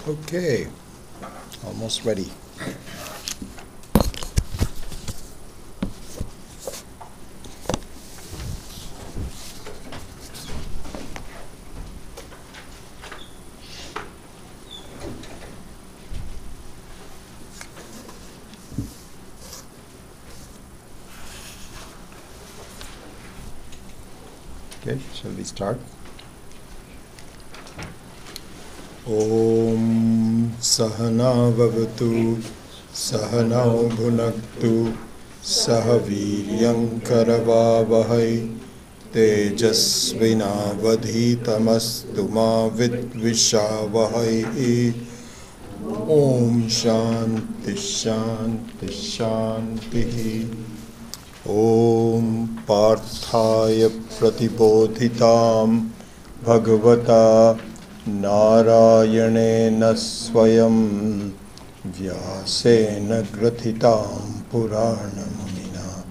Okay, almost ready. Okay, shall we start? Om Sahana Vavatu Sahanau Bhunaktu Sahaviryam Karavavahai Tejasvinavadhitamastu ma vidvishavahai. Om Shanti Shanti Shanti. Om Parthaya Pratibodhitam Bhagavata Narayanena Swayam Vyasena Grathitam Puranamunina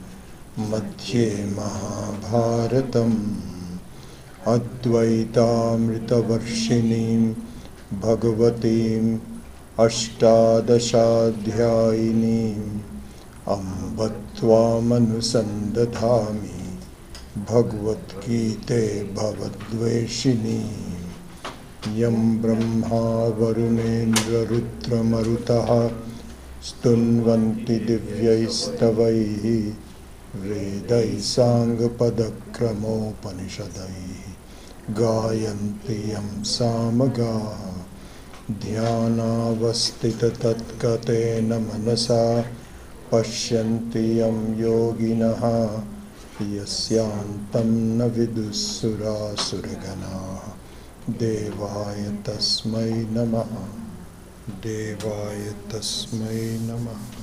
Madhye Mahabharatam Advaitamritavarshinim Bhagavatim Ashtadashadhyayinim Ambatvamanusandathami Bhagavad Gita Bhavadveshini Yam Brahma Varunendra Rudra Marutaha Stunvanti Divyaistavaihi Vedai Sangha Padakramo Panishadaihi Gayanti Yam Samaga Dhyana Vastita Tatkatena Manasa Pashyanti Yam Yoginaha Yasyantam Navidusura Suragana Devaya Tasmai Namaha Devaya Tasmai Namaha.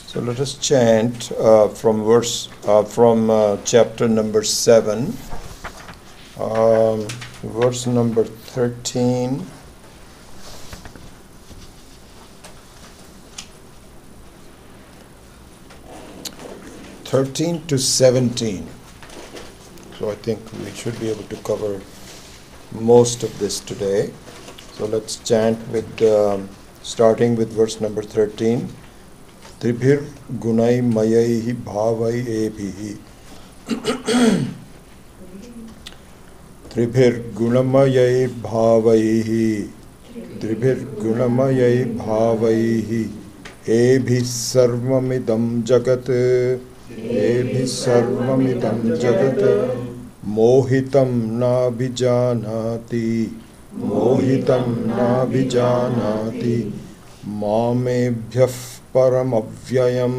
So let us chant from chapter number 7, verse number 13. 13 to 17. So I think we should be able to cover most of this today. So let's chant with starting with verse number 13. Tribhir gunai mayaihi bhavai ebhihi. Tribhir gunamayai bhavaihi. Tribhir gunamayai bhavaihi. Ebhi sarvamidam jagat. Ebhi sarvamidam jagat. Mohitam nabhijanati. Mohitam nabhijanati. Mamebhyah Paramavyayam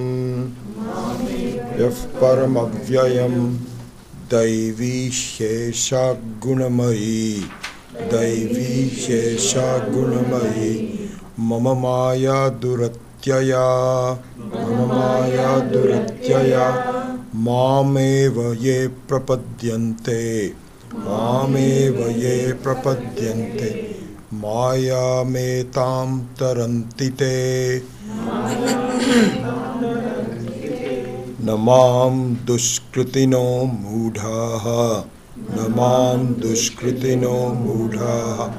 Paramavyayam Daivi Shesha Gunamayi Daivi Shesha Gunamayi Mama Maya Duratyaya Mama Maya Duratyaya Mameva Ye Prapadyante Mameva Ye Prapadyante Maya Metam Tarantite Namam Dushkritino Mudhaha Namam Dushkritino Mudhaha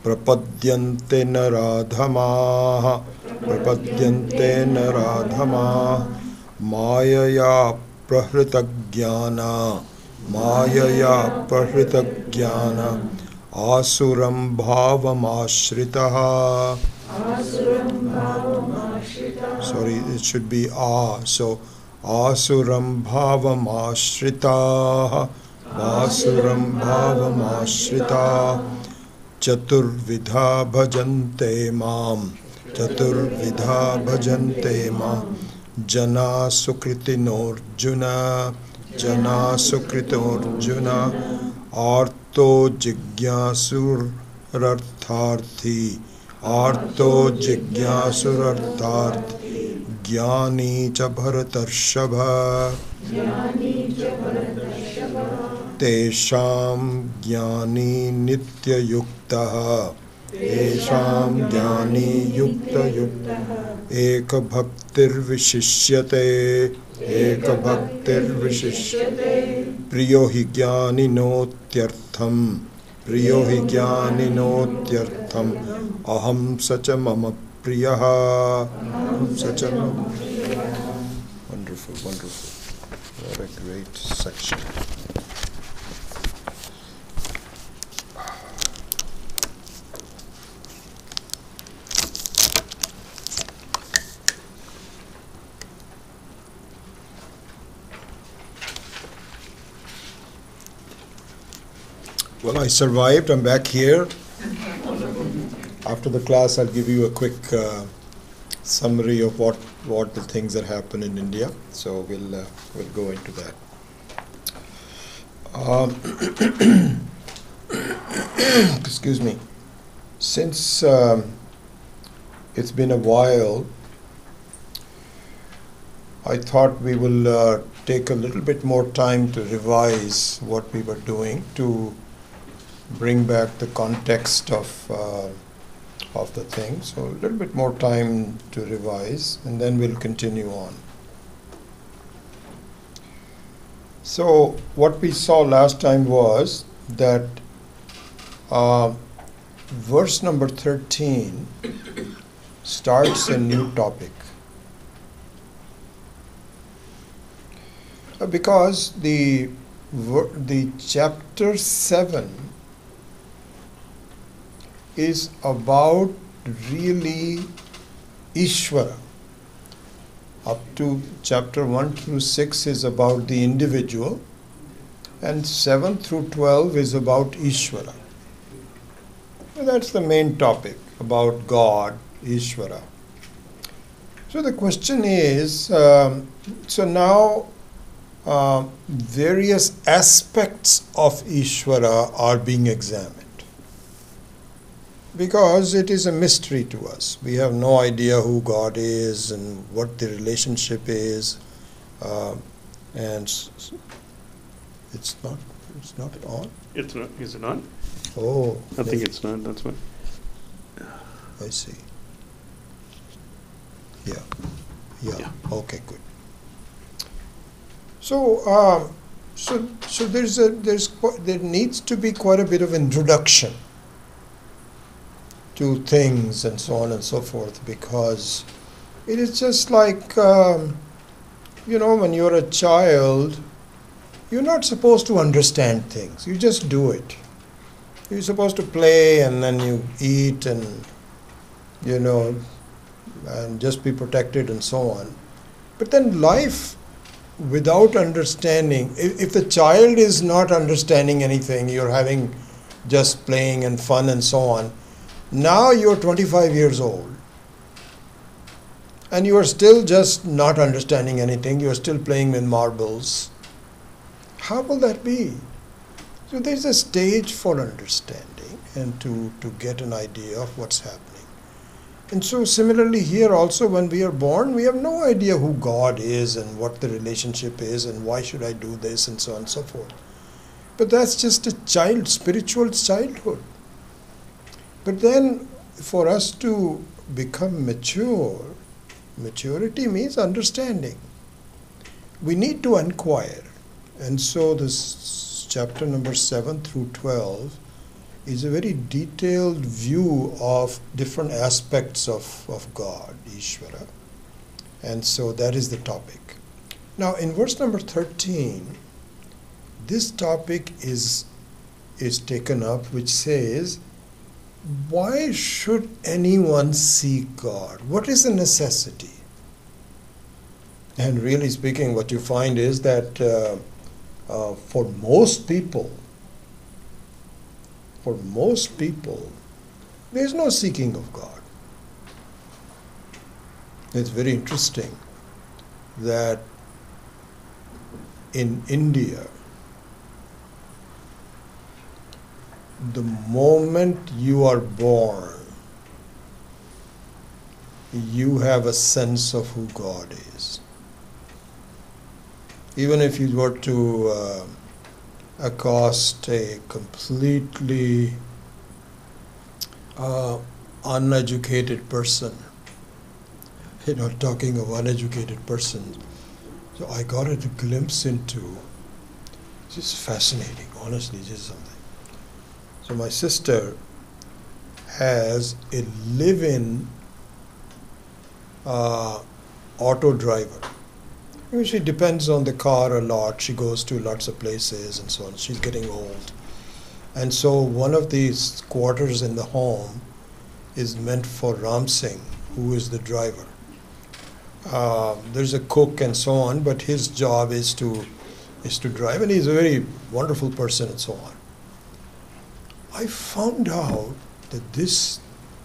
Prapadyante Naradhamaha Prapadyante Naradhamaha Mayaya Prahritagyana Mayaya Prahritagyana Asuram Bhavam Ashritaha. Sorry, it should be so Asuram Bhavam Ashritaha Asuram Bhavam Ashritaha Chaturvidha Bhajante Mam Chaturvidha Bhajante Mam Jana Sukritinurjuna Jana Sukritinurjuna Arto Jigyasur Rartharthi आर्तो जिज्ञासुरर्थार्थ ज्ञानी च भरतर्षभ तेषां ज्ञानी नित्ययुक्तः तेषां ज्ञानी युक्तयुक्तः एकभक्तिर्विशिष्यते एकभक्तिर्विशिष्यते प्रियो हि ज्ञानिनोत्यर्थम् प्रियो हि ज्ञानिनोत्यर्थम् अहं स च मम प्रियः अहं स च मम Wonderful, wonderful. What a great section. Well, I survived. I'm back here. After the class, I'll give you a quick summary of what the things that happen in India. So we'll go into that. Excuse me. Since it's been a while, I thought we will take a little bit more time to revise what we were doing to bring back the context of the thing. So a little bit more time to revise, and then we'll continue on. So what we saw last time was that verse number 13 starts a new topic. Because the chapter 7 is about really Ishvara. Up to chapter 1 through 6 is about the individual, and 7 through 12 is about Ishvara. And that's the main topic, about God, Ishvara. So the question is, so now various aspects of Ishvara are being examined. Because it is a mystery to us. We have no idea who God is and what the relationship is. And it's not on? It's not. Is it on? Oh. I think it's not. That's why. I see. Yeah. Okay, good. So, there needs to be quite a bit of introduction to things and so on and so forth, because it is just like, when you're a child, you're not supposed to understand things. You just do it. You're supposed to play, and then you eat, and, and just be protected and so on. But then life without understanding, if the child is not understanding anything, you're having just playing and fun and so on. Now you're 25 years old and you are still just not understanding anything. You are still playing with marbles. How will that be? So there's a stage for understanding and to get an idea of what's happening. And so similarly here also, when we are born, we have no idea who God is and what the relationship is and why should I do this and so on and so forth. But that's just a spiritual childhood. But then for us to become mature, maturity means understanding. We need to inquire. And so this chapter number 7 through 12 is a very detailed view of different aspects of God, Ishvara. And so that is the topic. Now in verse number 13, this topic is taken up, which says, why should anyone seek God? What is the necessity? And really speaking, what you find is that for most people, there is no seeking of God. It's very interesting that in India, the moment you are born, you have a sense of who God is. Even if you were to accost a completely uneducated person, talking of uneducated persons, so I got a glimpse into, just fascinating, honestly, just something. So my sister has a live-in auto driver. She depends on the car a lot. She goes to lots of places and so on. She's getting old. And so one of these quarters in the home is meant for Ram Singh, who is the driver. There's a cook and so on, but his job is to drive, and he's a very wonderful person and so on. I found out that this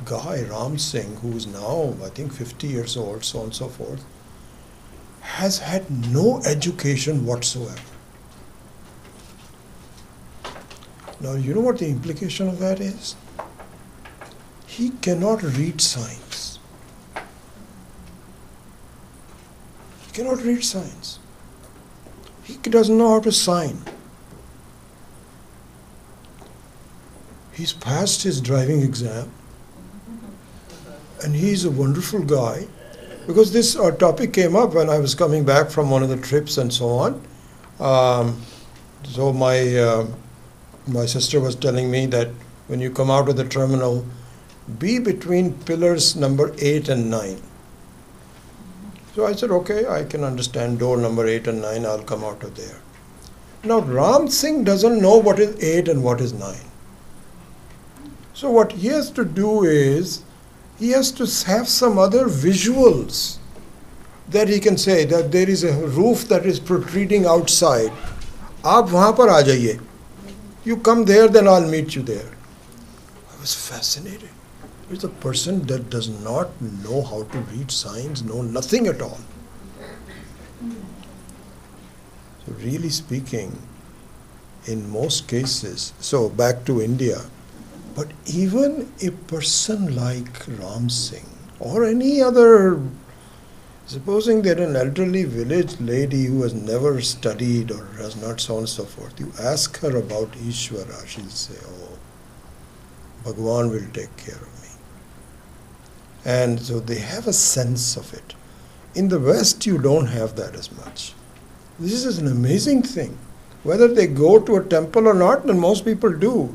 guy, Ram Singh, who is now, I think, 50 years old, so on and so forth, has had no education whatsoever. Now, you know what the implication of that is? He cannot read signs. He cannot read signs. He doesn't know how to sign. He's passed his driving exam, and he's a wonderful guy. Because this topic came up when I was coming back from one of the trips and so on. So my sister was telling me that when you come out of the terminal, be between pillars number 8 and 9. So I said, okay, I can understand door number 8 and 9, I'll come out of there. Now Ram Singh doesn't know what is 8 and what is 9. So what he has to do is, he has to have some other visuals that he can say that there is a roof that is protruding outside. Aap wahan par aa jaiye. You come there, then I'll meet you there. I was fascinated. It's a person that does not know how to read signs, know nothing at all. So really speaking, in most cases, so back to India, but even a person like Ram Singh or any other, supposing they're an elderly village lady who has never studied or has not so on and so forth, you ask her about Ishvara, she'll say, oh, Bhagwan will take care of me. And so they have a sense of it. In the West, you don't have that as much. This is an amazing thing. Whether they go to a temple or not, and most people do,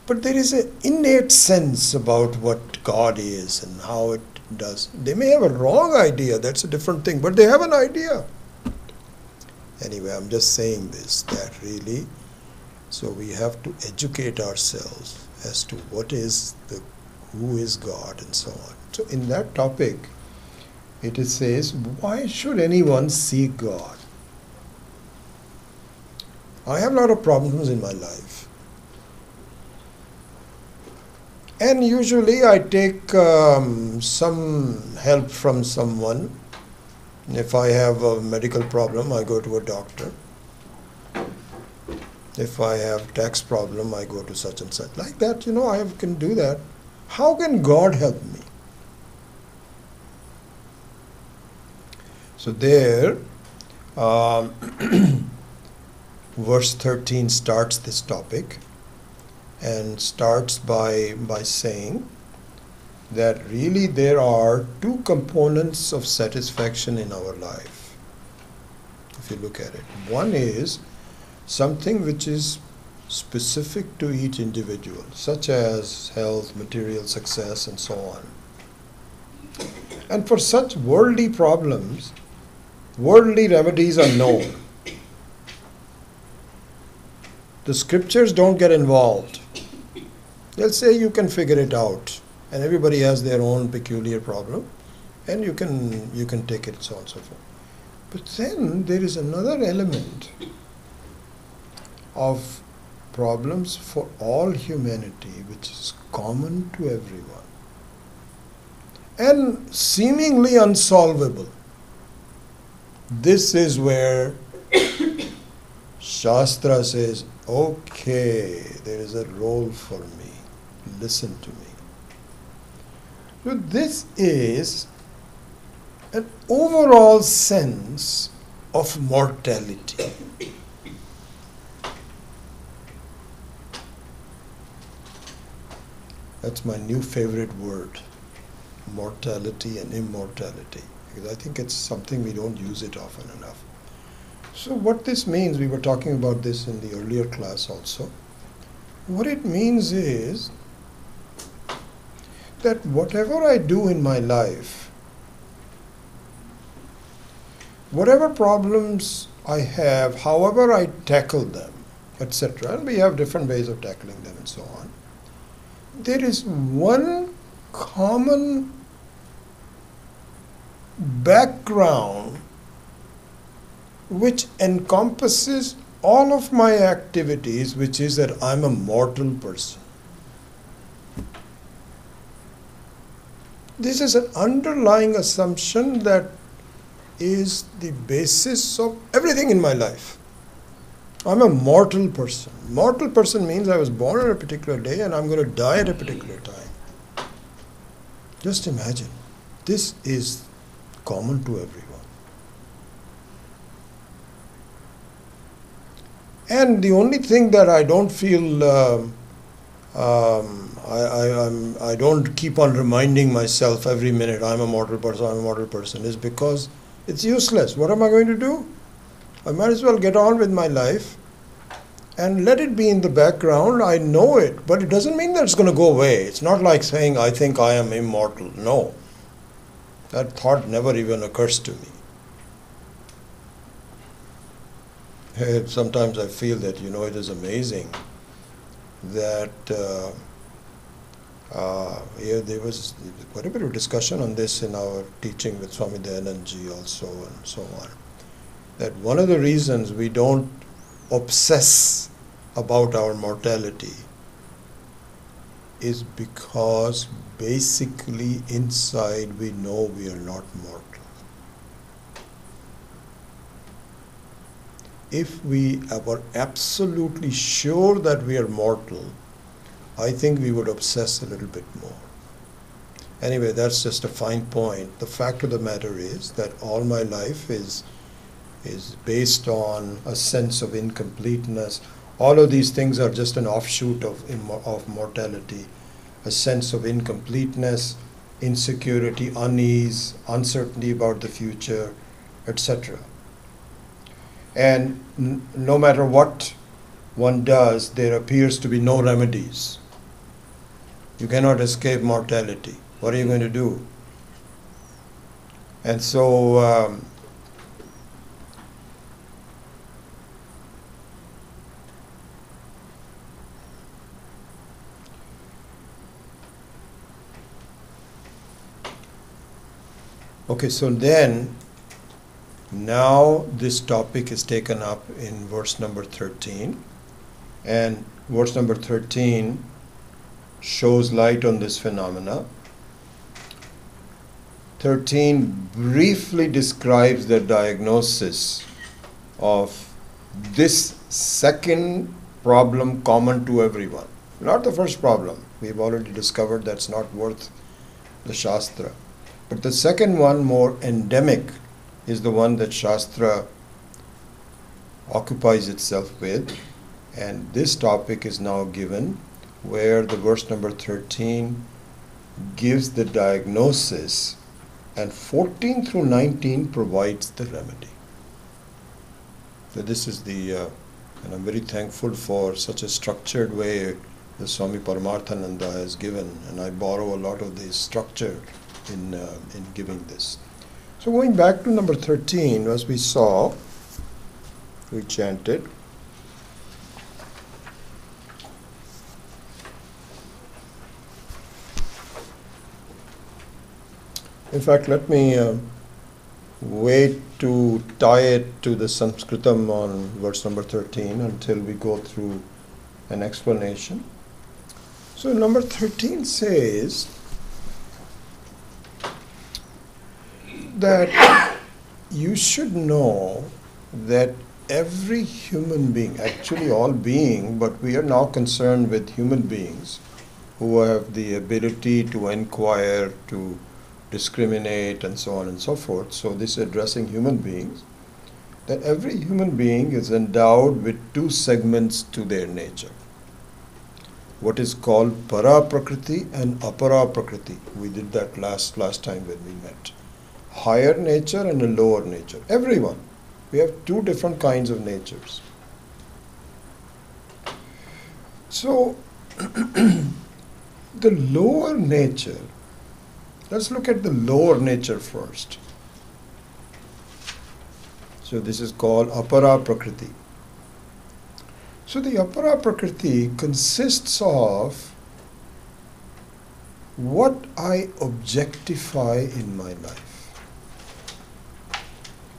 but there is an innate sense about what God is and how it does. They may have a wrong idea, that's a different thing, but they have an idea. Anyway, I'm just saying this, that really, so we have to educate ourselves as to who is God and so on. So in that topic, it says, why should anyone seek God? I have a lot of problems in my life. And usually I take some help from someone. If I have a medical problem, I go to a doctor. If I have tax problem, I go to such and such. Like that, I can do that. How can God help me? So there, verse 13 starts this topic. And starts by saying that really there are two components of satisfaction in our life, if you look at it. One is something which is specific to each individual, such as health, material success, and so on. And for such worldly problems, worldly remedies are known. The scriptures don't get involved. They'll say you can figure it out, and everybody has their own peculiar problem, and you can take it, so on and so forth. But then there is another element of problems for all humanity, which is common to everyone, and seemingly unsolvable. This is where Shastra says, okay, there is a role for me. Listen to me. So this is an overall sense of mortality. That's my new favorite word, mortality and immortality, because I think it's something we don't use it often enough. So what this means, we were talking about this in the earlier class also, what it means is that whatever I do in my life, whatever problems I have, however I tackle them, etc., and we have different ways of tackling them and so on, there is one common background which encompasses all of my activities, which is that I'm a mortal person. This is an underlying assumption that is the basis of everything in my life. I'm a mortal person. Mortal person means I was born on a particular day and I'm going to die at a particular time. Just imagine. This is common to everyone. And the only thing that I don't feel, I don't keep on reminding myself every minute, I'm a mortal person, is because it's useless. What am I going to do? I might as well get on with my life and let it be in the background. I know it, but it doesn't mean that it's going to go away. It's not like saying, I think I am immortal. No. That thought never even occurs to me. Sometimes I feel that, it is amazing that there was quite a bit of discussion on this in our teaching with Swami Dayanand Ji also and so on. That one of the reasons we don't obsess about our mortality is because basically inside we know we are not mortal. If we were absolutely sure that we are mortal, I think we would obsess a little bit more. Anyway, that's just a fine point. The fact of the matter is that all my life is based on a sense of incompleteness. All of these things are just an offshoot of mortality. A sense of incompleteness, insecurity, unease, uncertainty about the future, etc. And no matter what one does, there appears to be no remedies. You cannot escape mortality. What are you going to do? And so okay, so then now this topic is taken up in verse number 13, and verse number 13 shows light on this phenomena. 13 briefly describes the diagnosis of this second problem common to everyone. Not the first problem. We've already discovered that's not worth the Shastra. But the second one, more endemic, is the one that Shastra occupies itself with. And this topic is now given where the verse number 13 gives the diagnosis and 14 through 19 provides the remedy. So this is and I'm very thankful for such a structured way the Swami Paramarthananda has given, and I borrow a lot of this structure in giving this. So going back to number 13, as we saw, we chanted, in fact, let me wait to tie it to the Sanskritam on verse number 13 until we go through an explanation. So number 13 says that you should know that every human being, actually all being, but we are now concerned with human beings who have the ability to inquire, to discriminate and so on and so forth. So this is addressing human beings, that every human being is endowed with two segments to their nature. What is called para prakriti and apara prakriti. We did that last time when we met. Higher nature and a lower nature. Everyone. We have two different kinds of natures. So, the lower nature, let's look at the lower nature first. So this is called apara prakriti. So the apara prakriti consists of what I objectify in my life.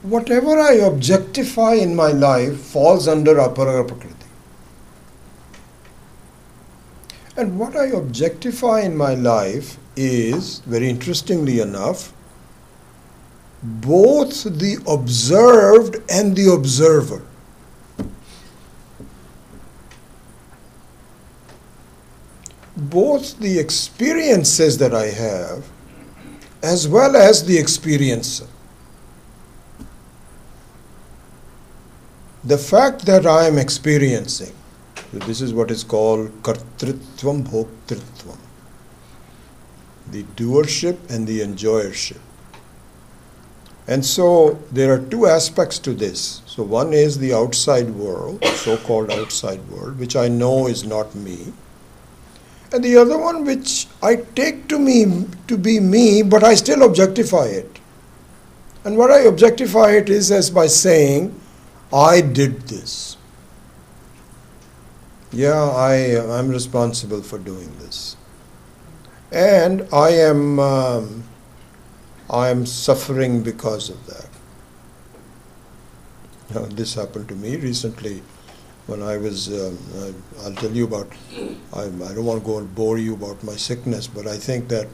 Whatever I objectify in my life falls under apara prakriti. And what I objectify in my life is, very interestingly enough, both the observed and the observer. Both the experiences that I have as well as the experiencer. The fact that I am experiencing, so this is what is called kartritvam bhoktritvam, the doership and the enjoyership. And so there are two aspects to this. So one is the outside world, so-called outside world, which I know is not me. And the other one which I take to be me, but I still objectify it. And what I objectify it is as by saying, I did this. Yeah, I'm responsible for doing this. And I am suffering because of that. Now, this happened to me recently when I was, I'll tell you about, I don't want to go and bore you about my sickness, but I think that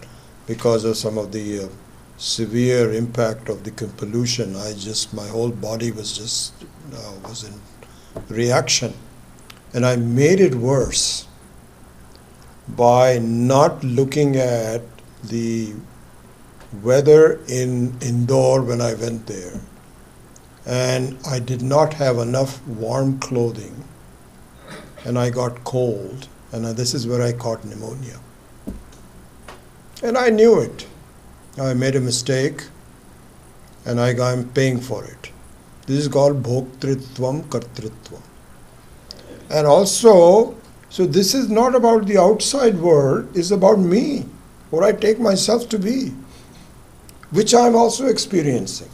because of some of the severe impact of the pollution, my whole body was just, was in reaction. And I made it worse by not looking at the weather in Indore when I went there. And I did not have enough warm clothing, and I got cold, and this is where I caught pneumonia. And I knew it. I made a mistake, and I'm paying for it. This is called bhoktritvam kartritvam. And also, so this is not about the outside world, it's about me, what I take myself to be, which I'm also experiencing.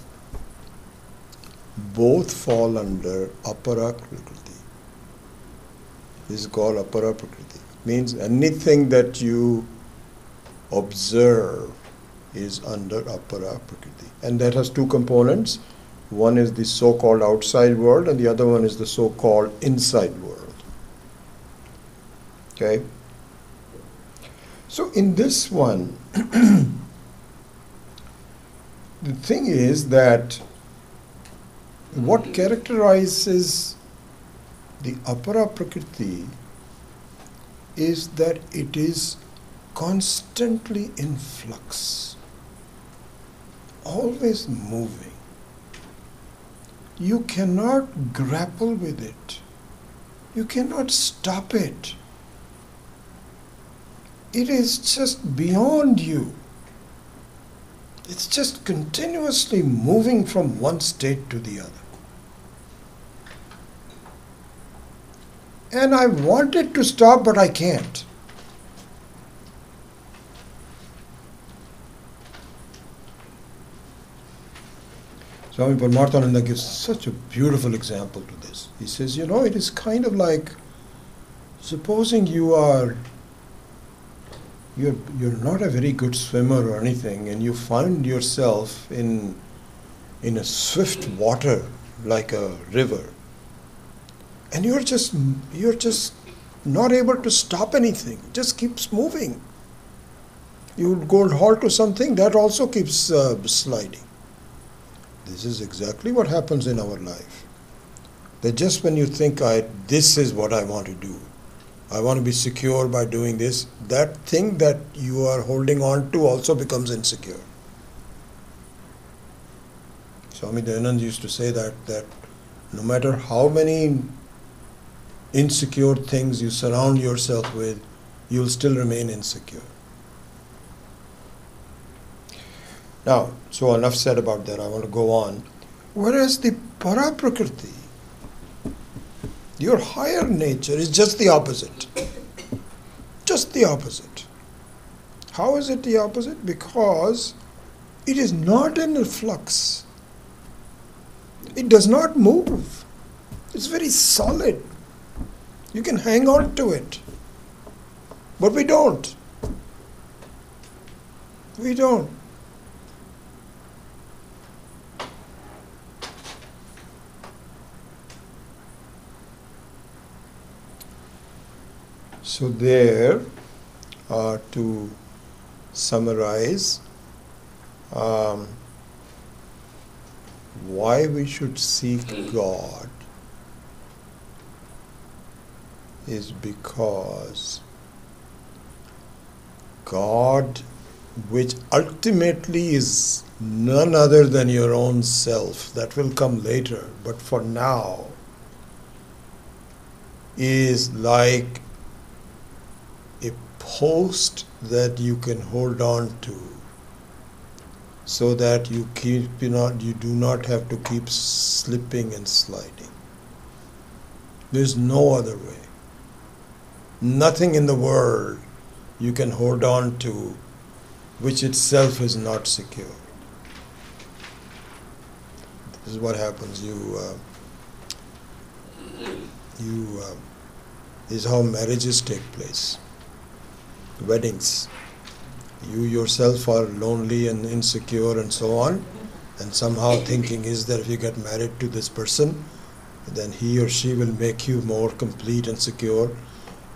Both fall under apara prakriti. This is called apara prakriti. Means anything that you observe is under apara prakriti. And that has two components. One is the so-called outside world and the other one is the so-called inside world. Okay? So in this one, the thing is that what characterizes the apara prakriti is that it is constantly in flux, always moving. You cannot grapple with it. You cannot stop it. It is just beyond you. It's just continuously moving from one state to the other. And I want it to stop, but I can't. Swami Paramarthananda gives such a beautiful example to this. He says, it is kind of like, supposing you're not a very good swimmer or anything, and you find yourself in a swift water like a river, and you're just not able to stop anything. It just keeps moving. You would go and halt to something, that also keeps sliding. This is exactly what happens in our life. That just when you think, this is what I want to do, I want to be secure by doing this, that thing that you are holding on to also becomes insecure. Swami Dayanand used to say that no matter how many insecure things you surround yourself with, you will still remain insecure. Now, so enough said about that. I want to go on. Whereas the Paraprakriti, your higher nature, is just the opposite. Just the opposite. How is it the opposite? Because it is not in a flux. It does not move. It's very solid. You can hang on to it. But we don't. We don't. So there, to summarize, why we should seek God is because God, which ultimately is none other than your own self, that will come later, but for now, is like a post that you can hold on to, so that you do not have to keep slipping and sliding. There's no other way. Nothing in the world you can hold on to which itself is not secure. This is what happens. This is how marriages take place. Weddings. You yourself are lonely and insecure and so on, and somehow thinking is that if you get married to this person, then he or she will make you more complete and secure.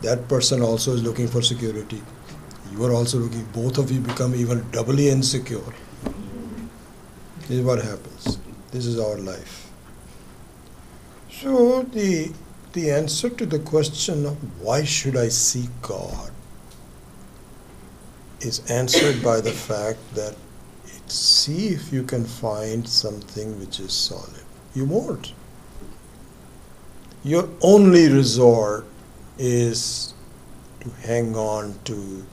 That person also is looking for security. You are also looking, both of you become even doubly insecure. This is what happens. This is our life. So the answer to the question of why should I seek God is answered by the fact that see if you can find something which is solid. You won't. Your only resort is to hang on to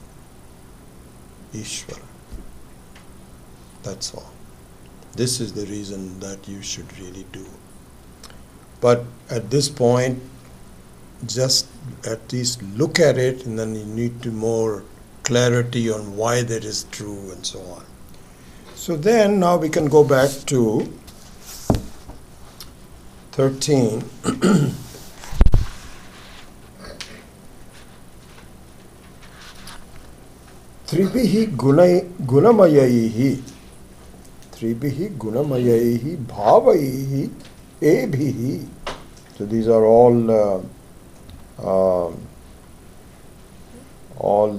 Ishvara. That's all. This is the reason that you should really do. But at this point, just at least look at it, and then you need to more clarity on why that is true and so on. So then now we can go back to 13. Tribihi gunamayaihi bhavaihi ebhihi. So these are all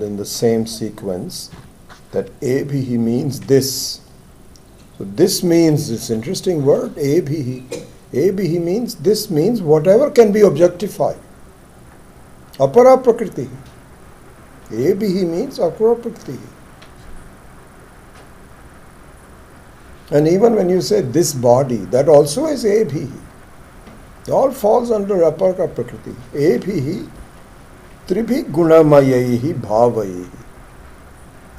in the same sequence. That ebhihi means this. So this means, this interesting word, ebhihi. Ebhihi means, this means whatever can be objectified. Apara prakriti. Ebhihi means apara prakriti. And even when you say this body, that also is ebhihi. It all falls under apara prakriti. Ebhihi tribhi gunamayayihi bhavayihi.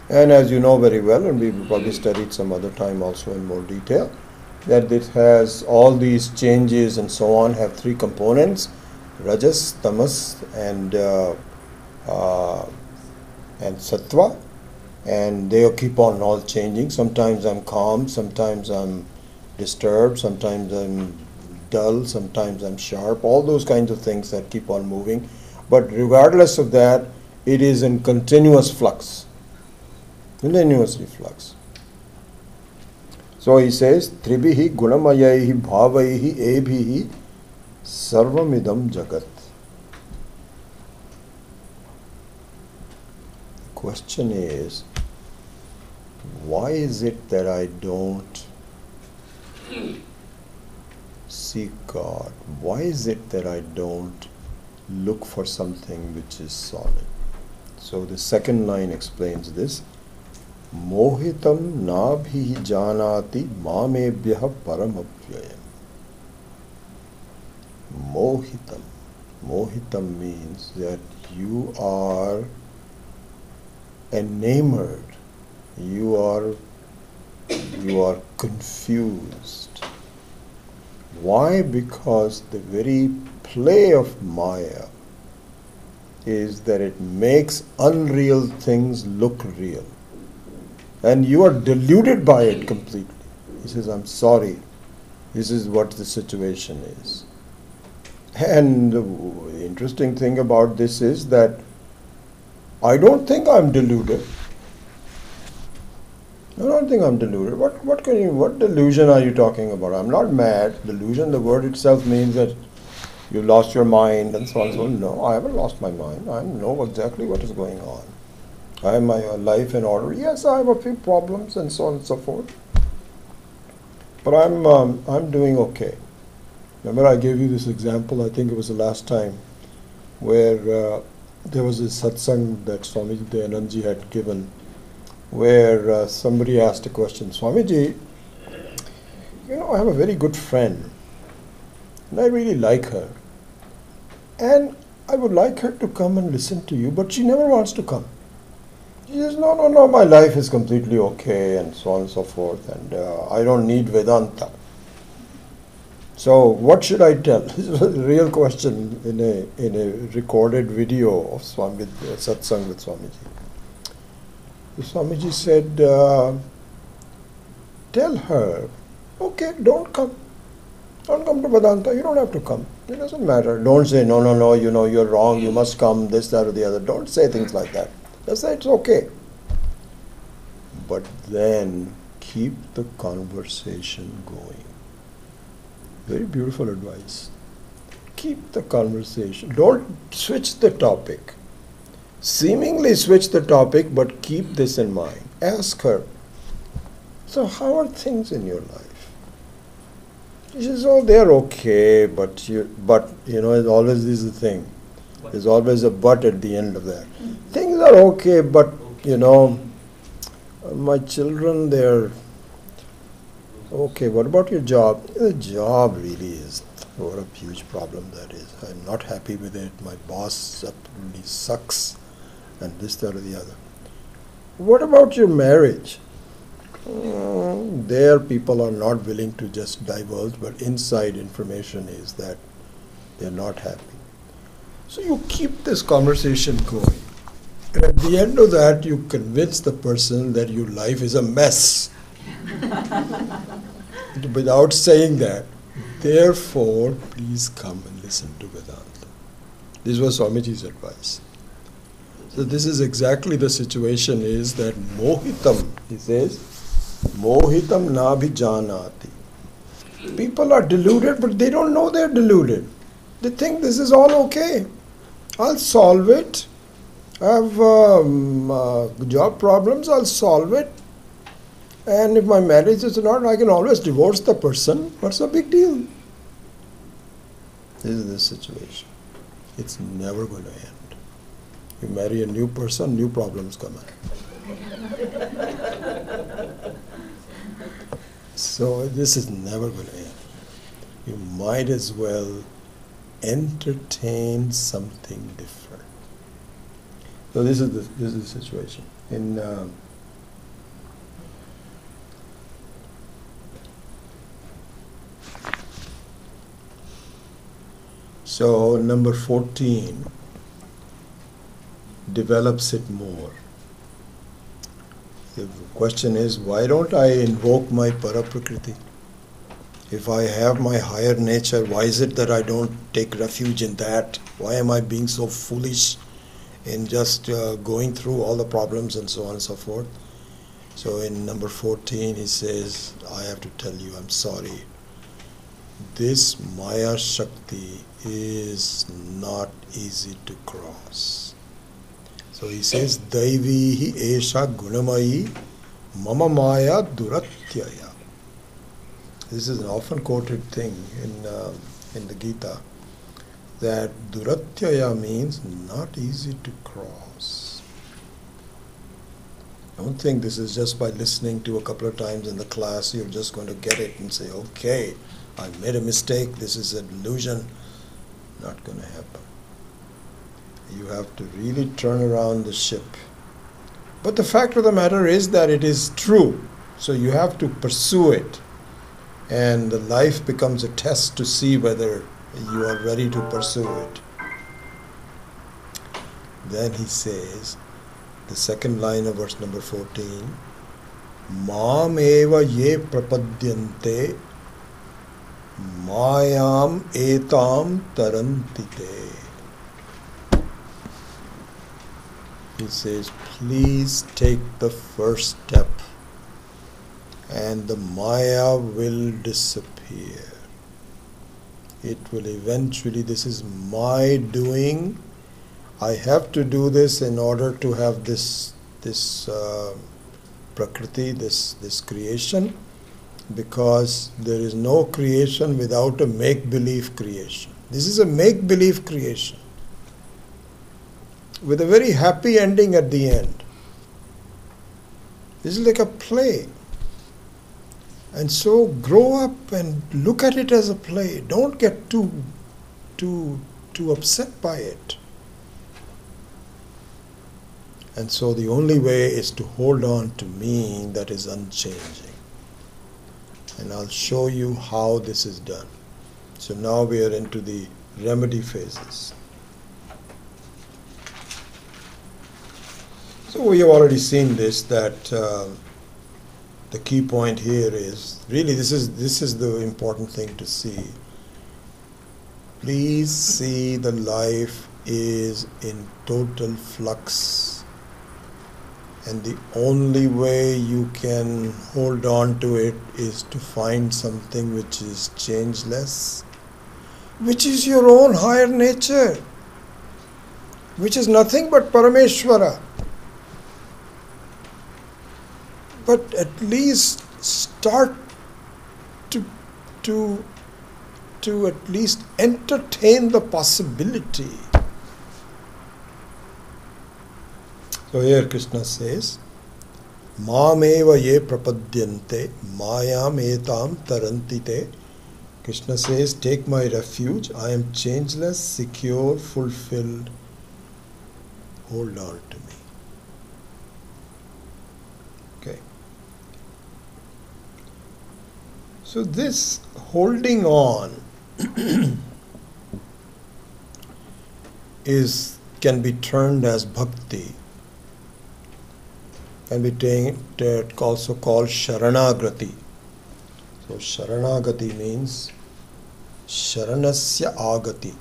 And as you know very well, and we probably studied some other time also in more detail, that it has all these changes and so on, have three components: rajas, tamas, and sattva, and they keep on all changing. Sometimes I'm calm, sometimes I'm disturbed, sometimes I'm dull, sometimes I'm sharp, all those kinds of things that keep on moving. But regardless of that, it is in continuous flux. Continuously flux. So he says, Tribihi gunamayayihi bhavaihi ebhihi sarvamidam jagat. The question is, why is it that I don't seek God? Why is it that I don't look for something which is solid? So the second line explains this. Mohitam nabhi janati mamebhyah paramavyayam. Mohitam. Mohitam means that you are enamored, you are confused. Why? Because the very play of Maya is that it makes unreal things look real. And you are deluded by it completely. He says, I'm sorry, this is what the situation is. And the interesting thing about this is that I don't think I'm deluded. I don't think I'm deluded. What delusion are you talking about? I'm not mad. Delusion, the word itself means that you lost your mind and so on and so on. No, I haven't lost my mind. I know exactly what is going on. I have my life in order. Yes, I have a few problems and so on and so forth. But I'm doing okay. Remember I gave you this example, I think it was the last time, where there was a satsang that Swamiji Dayanandji had given, where somebody asked a question, Swamiji, I have a very good friend, and I really like her, and I would like her to come and listen to you, but she never wants to come. She says, no, my life is completely okay, and so on and so forth, and I don't need Vedanta. So what should I tell? This was a real question in a recorded video of Swami satsang with Swamiji. The Swamiji said, tell her, okay, don't come. Don't come to Vedanta. You don't have to come. It doesn't matter. Don't say, no, you're wrong. You must come, this, that, or the other. Don't say things like that. Just say it's okay. But then keep the conversation going. Very beautiful advice. Keep the conversation. Don't switch the topic. Seemingly switch the topic, but keep this in mind. Ask her, so how are things in your life? She says, oh, they're okay, but it always is a thing. There's always a but at the end of that. Things are okay, but my children, they're okay. What about your job? The job really is, what a huge problem that is. I'm not happy with it. My boss absolutely sucks, and this, that, or the other. What about your marriage? There people are not willing to just divulge, but inside information is that they're not happy. So you keep this conversation going. And at the end of that, you convince the person that your life is a mess. Without saying that, therefore, please come and listen to Vedanta. This was Swamiji's advice. So this is exactly the situation is that mohitam, he says, mohitam nabhijanati. People are deluded, but they don't know they're deluded. They think this is all okay. I'll solve it. I have job problems, I'll solve it. And if my marriage is not, I can always divorce the person. What's the big deal? This is the situation. It's never going to end. You marry a new person, new problems come out. So this is never going to end. You might as well entertain something different. So this is the situation. So number 14 develops it more. The question is, why don't I invoke my Paraprakriti? If I have my higher nature, why is it that I don't take refuge in that? Why am I being so foolish in just going through all the problems and so on and so forth? So in number 14 he says, I have to tell you, I'm sorry. This Maya Shakti is not easy to cross. So he says, Daivihi esha gunamayi mama maya duratyaya. This is an often quoted thing in the Gita, that duratyaya means not easy to cross. Don't think this is just by listening to a couple of times in the class, you're just going to get it and say, okay, I made a mistake, this is a delusion. Not going to happen. You have to really turn around the ship. But the fact of the matter is that it is true. So you have to pursue it. And life becomes a test to see whether you are ready to pursue it. Then he says, the second line of verse number 14, Mam eva ye prapadyante mayam etam tarantite. He says, please take the first step and the Maya will disappear. It will eventually, this is my doing. I have to do this in order to have this prakriti, this creation, because there is no creation without a make-believe creation. This is a make-believe creation with a very happy ending at the end. This is like a play. And so grow up and look at it as a play. Don't get too upset by it. And so the only way is to hold on to me that is unchanging. And I'll show you how this is done. So now we are into the remedy phases. So we have already seen this, that the key point here is, really this is the important thing to see. Please see the life is in total flux. And the only way you can hold on to it is to find something which is changeless, which is your own higher nature, which is nothing but Parameshwara. But at least start to at least entertain the possibility. So here Krishna says, Mameva ye prapadyante mayam etam tarantite. Krishna says, take my refuge. I am changeless, secure, fulfilled. Hold on to me. Okay. So this holding on can be termed as bhakti. Can be also called Sharanagati. So Sharanagati means Sharanasya Agati.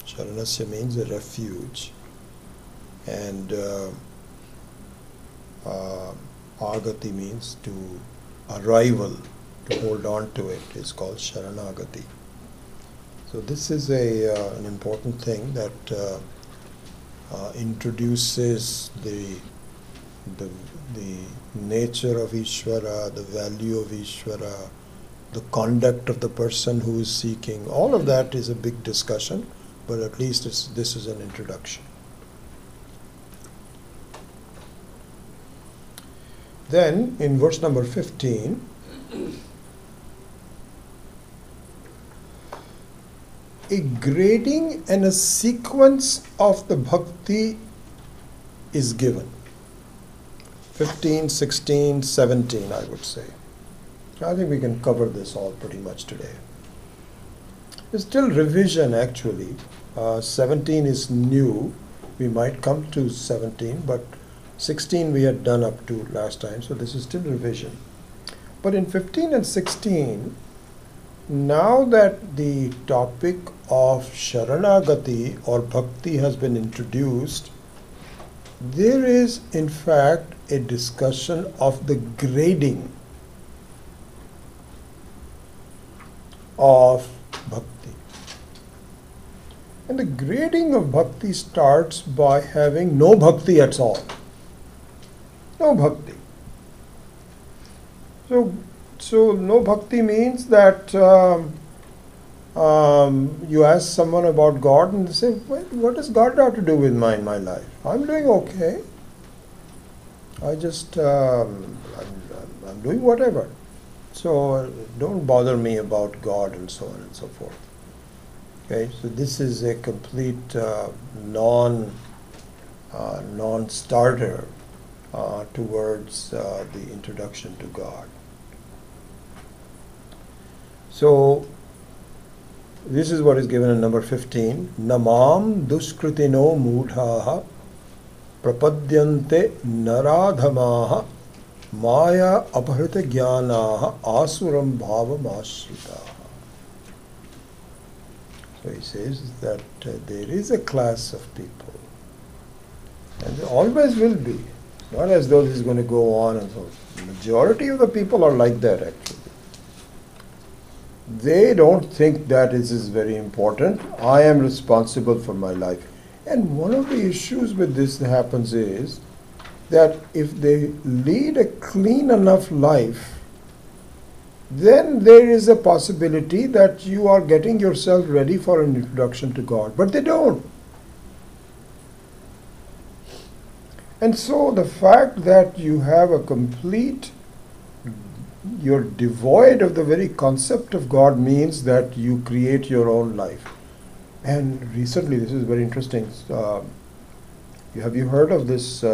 Sharanasya means a refuge. And Agati means to arrival, to hold on to it, is called Sharanagati. So this is an important thing that introduces the nature of Ishvara, the value of Ishvara, the conduct of the person who is seeking. All of that is a big discussion, but at least this is an introduction. Then in verse number 15, a grading and a sequence of the bhakti is given. 15, 16, 17, I would say. I think we can cover this all pretty much today. It's still revision actually. 17 is new. We might come to 17, but 16 we had done up to last time, so this is still revision. But in 15 and 16, now that the topic of Sharanagati or Bhakti has been introduced, there is in fact a discussion of the grading of Bhakti. And the grading of Bhakti starts by having no Bhakti at all. No Bhakti. So no Bhakti means that you ask someone about God and they say, well, what does God have to do with my life? I'm doing okay. I just, I'm doing whatever. So don't bother me about God and so on and so forth. Okay, so this is a complete non-starter towards the introduction to God. So this is what is given in number 15. Namam duskritino mudhaha prapadyante naradhamaha maya aparita jnanaha asuram bhavam ashritaha. So he says that there is a class of people, and there always will be. Not as though this is going to go on and so on. The majority of the people are like that actually. They don't think that this is very important. I am responsible for my life. And one of the issues with this that happens is that if they lead a clean enough life, then there is a possibility that you are getting yourself ready for an introduction to God. But they don't. And so the fact that you have a complete, you're devoid of the very concept of God means that you create your own life. And recently, this is very interesting. Have you heard of this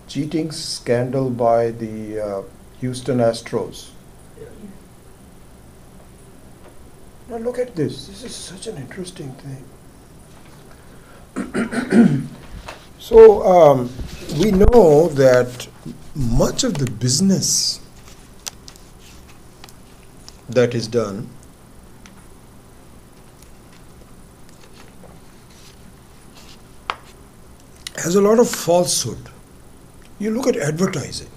cheating scandal by the Houston Astros? Now look at this. This is such an interesting thing. So we know that much of the business that is done has a lot of falsehood. You look at advertising.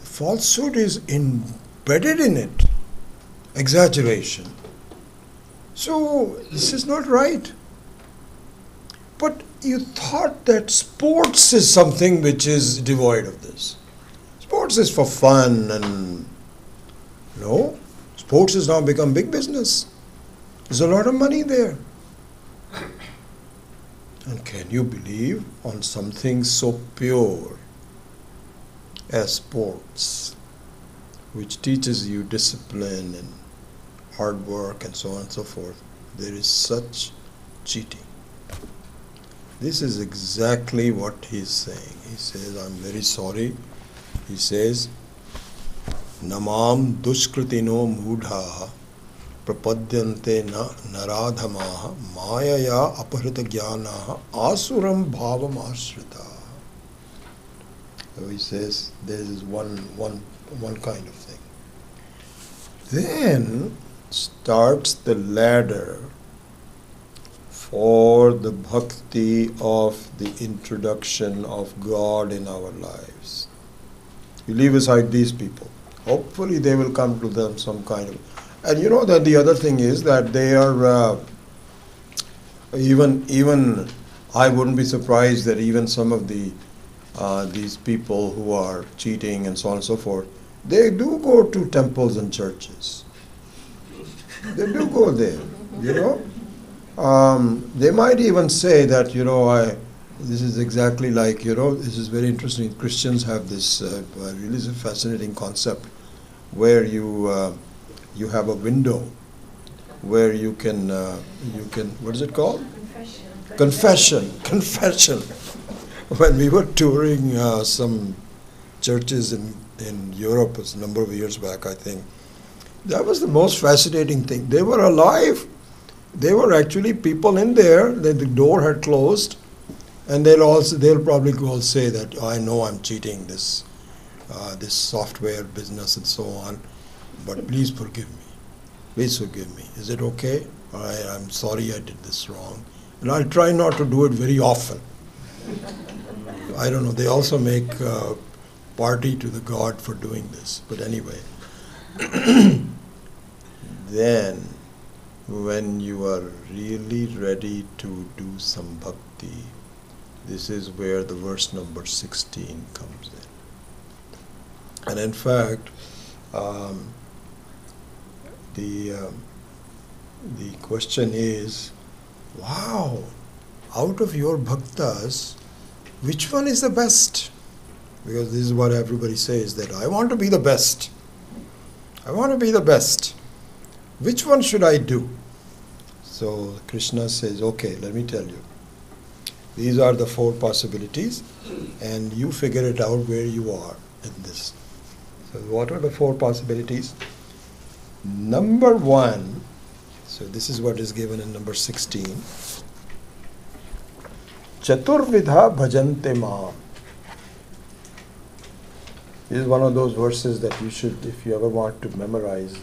Falsehood is embedded in it. Exaggeration. So this is not right. But you thought that sports is something which is devoid of this. Sports is for fun, and no, sports has now become big business. There's a lot of money there. And can you believe on something so pure as sports, which teaches you discipline and hard work and so on and so forth, there is such cheating? This is exactly what he is saying. He says, I'm very sorry. He says, Namam duskritino mudhaha prapadyante naradhamaha mayaya aparita jnanaha asuram bhavam ashrita. So he says, there is one kind of thing. Then starts the ladder for the bhakti of the introduction of God in our lives. You leave aside these people. Hopefully they will come to them some kind of... And you know that the other thing is that they are... even I wouldn't be surprised that even some of these people who are cheating and so on and so forth, they do go to temples and churches. They do go there, you know. They might even say that, this is exactly like, this is very interesting. Christians have this really fascinating concept where you have a window where you can, what is it called? Confession. When we were touring some churches in Europe, a number of years back, I think, that was the most fascinating thing. They were alive. There were actually people in there. The door had closed, and they'll probably all say that I know I'm cheating this software business and so on, but please forgive me. Please forgive me. Is it okay? I'm sorry I did this wrong, and I'll try not to do it very often. I don't know. They also make party to the God for doing this, but anyway. Then, when you are really ready to do some bhakti, this is where the verse number 16 comes in. And in fact, the question is, wow, out of your bhaktas, which one is the best? Because this is what everybody says, that I want to be the best. I want to be the best. Which one should I do? So Krishna says, okay, let me tell you. These are the 4 possibilities, and you figure it out where you are in this. So what are the 4 possibilities? Number 1, so this is what is given in number 16. Chaturvidha bhajante maam. This is one of those verses that you should, if you ever want to memorize,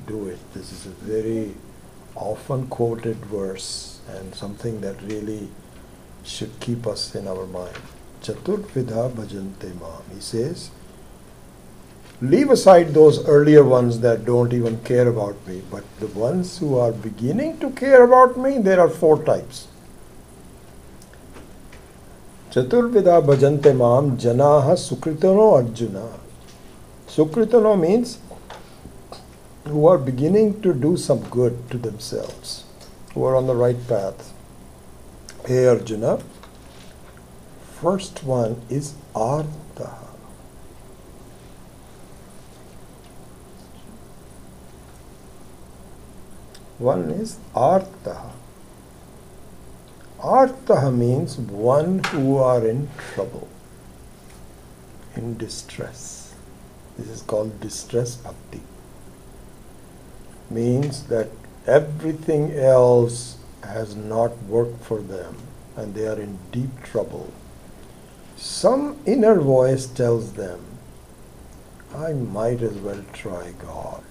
do it. This is a very often quoted verse and something that really should keep us in our mind. Chaturvidha bhajante maam. He says, leave aside those earlier ones that don't even care about me, but the ones who are beginning to care about me, there are 4 types. Chaturvidha bhajante maam janaha sukritano arjuna. Sukritano means who are beginning to do some good to themselves, who are on the right path. Hey Arjuna, first one is artha. One is artha. Artha means one who are in trouble, in distress. This is called distress bhakti. Means that everything else has not worked for them and they are in deep trouble. Some inner voice tells them, I might as well try God.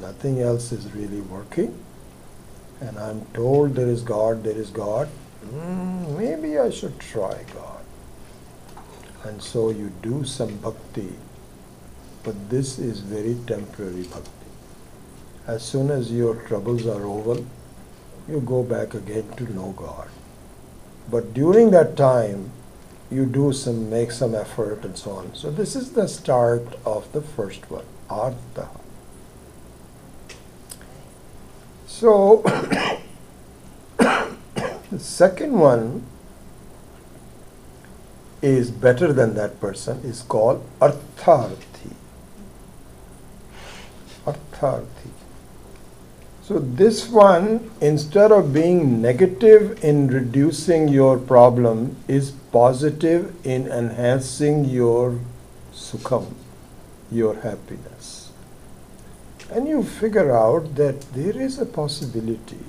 Nothing else is really working. And I'm told there is God. Maybe I should try God. And so you do some bhakti, but this is very temporary bhakti. As soon as your troubles are over, you go back again to know God. But during that time, you make some effort and so on. So this is the start of the first one, artha. So, the second one is better than that person, is called artharthi. Artharthi. So this one, instead of being negative in reducing your problem, is positive in enhancing your sukham, your happiness. And you figure out that there is a possibility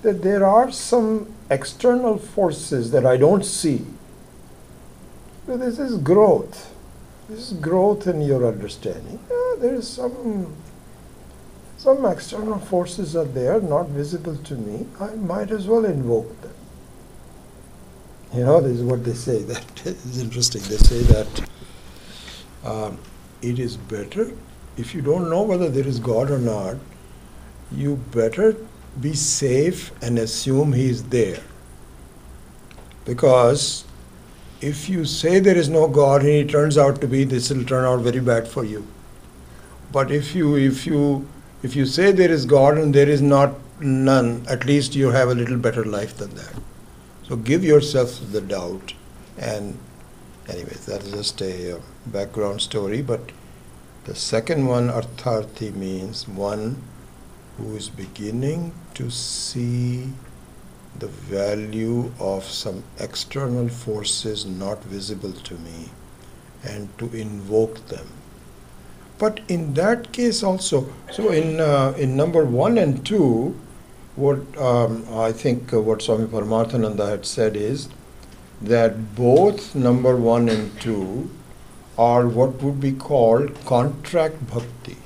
that there are some external forces that I don't see. So this is growth. This is growth in your understanding. There is some external forces are there, not visible to me. I might as well invoke them. This is what they say. That is interesting. They say that it is better, if you don't know whether there is God or not, you better be safe and assume He is there. Because if you say there is no God and He turns out to be, this will turn out very bad for you. But if you say there is God and there is none, at least you have a little better life than that. So give yourself the doubt. And anyways, that is just a background story. But the second one, artharthi, means one who is beginning to see the value of some external forces not visible to me and to invoke them. But in that case also, so in number 1 and 2, what I think what Swami Paramarthananda had said is that both number 1 and 2 are what would be called contract bhakti.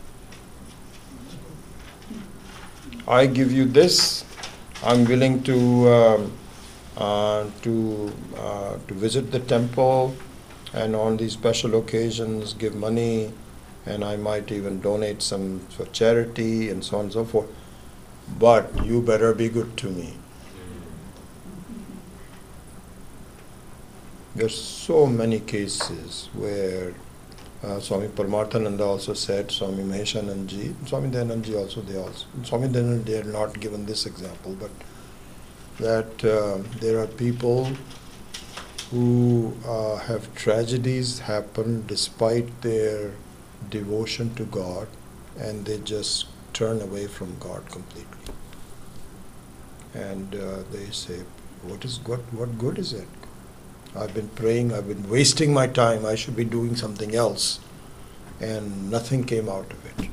I give you this, I'm willing to visit the temple, and on these special occasions give money, and I might even donate some for charity and so on and so forth. But you better be good to me. There's so many cases where Swami Paramarthananda also said, Swami Maheshanandji, Swami Dayanandji also, Swami Dayanand, they are not given this example, but that there are people who have tragedies happen despite their devotion to God, and they just turn away from God completely. And they say, what good is it? I've been praying, I've been wasting my time, I should be doing something else. And nothing came out of it.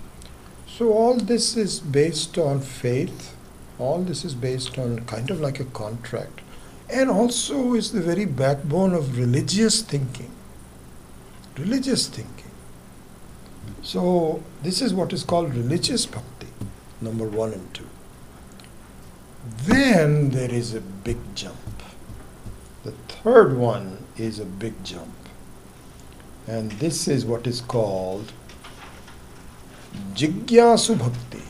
So all this is based on faith. All this is based on kind of like a contract. And also is the very backbone of religious thinking. Religious thinking. So this is what is called religious bhakti, number 1 and 2. Then there is a big jump. The third one is a big jump. And this is what is called Jigyasu Bhakti.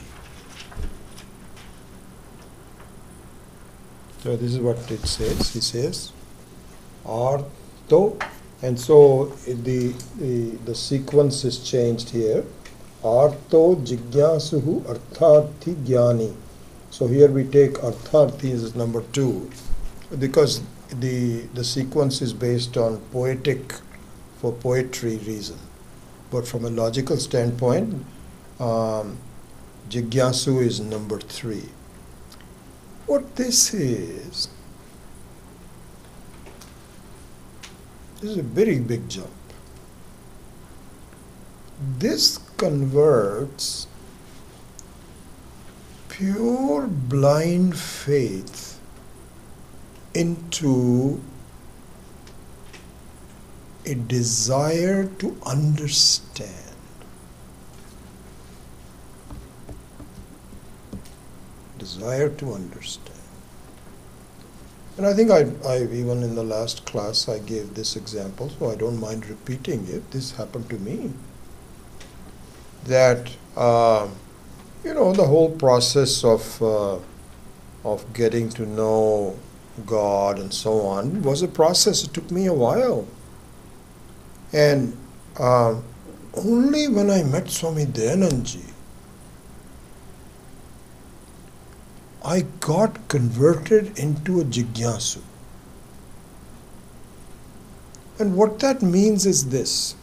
So this is what it says. He says, Arto, and so the sequence is changed here. Arto Jigyasuhu Artharthi Jnani. So here we take Artharthi as number 2, because the sequence is based on poetic, for poetry reason. But from a logical standpoint, Jigyasu is number 3. What this is a very big jump. This converts pure blind faith into a desire to understand. Desire to understand. And I think I even in the last class I gave this example, so I don't mind repeating it. This happened to me. That the whole process of getting to know God and so on was a process. It took me a while. And only when I met Swami Dayanandji, I got converted into a jigyasu. And what that means is this.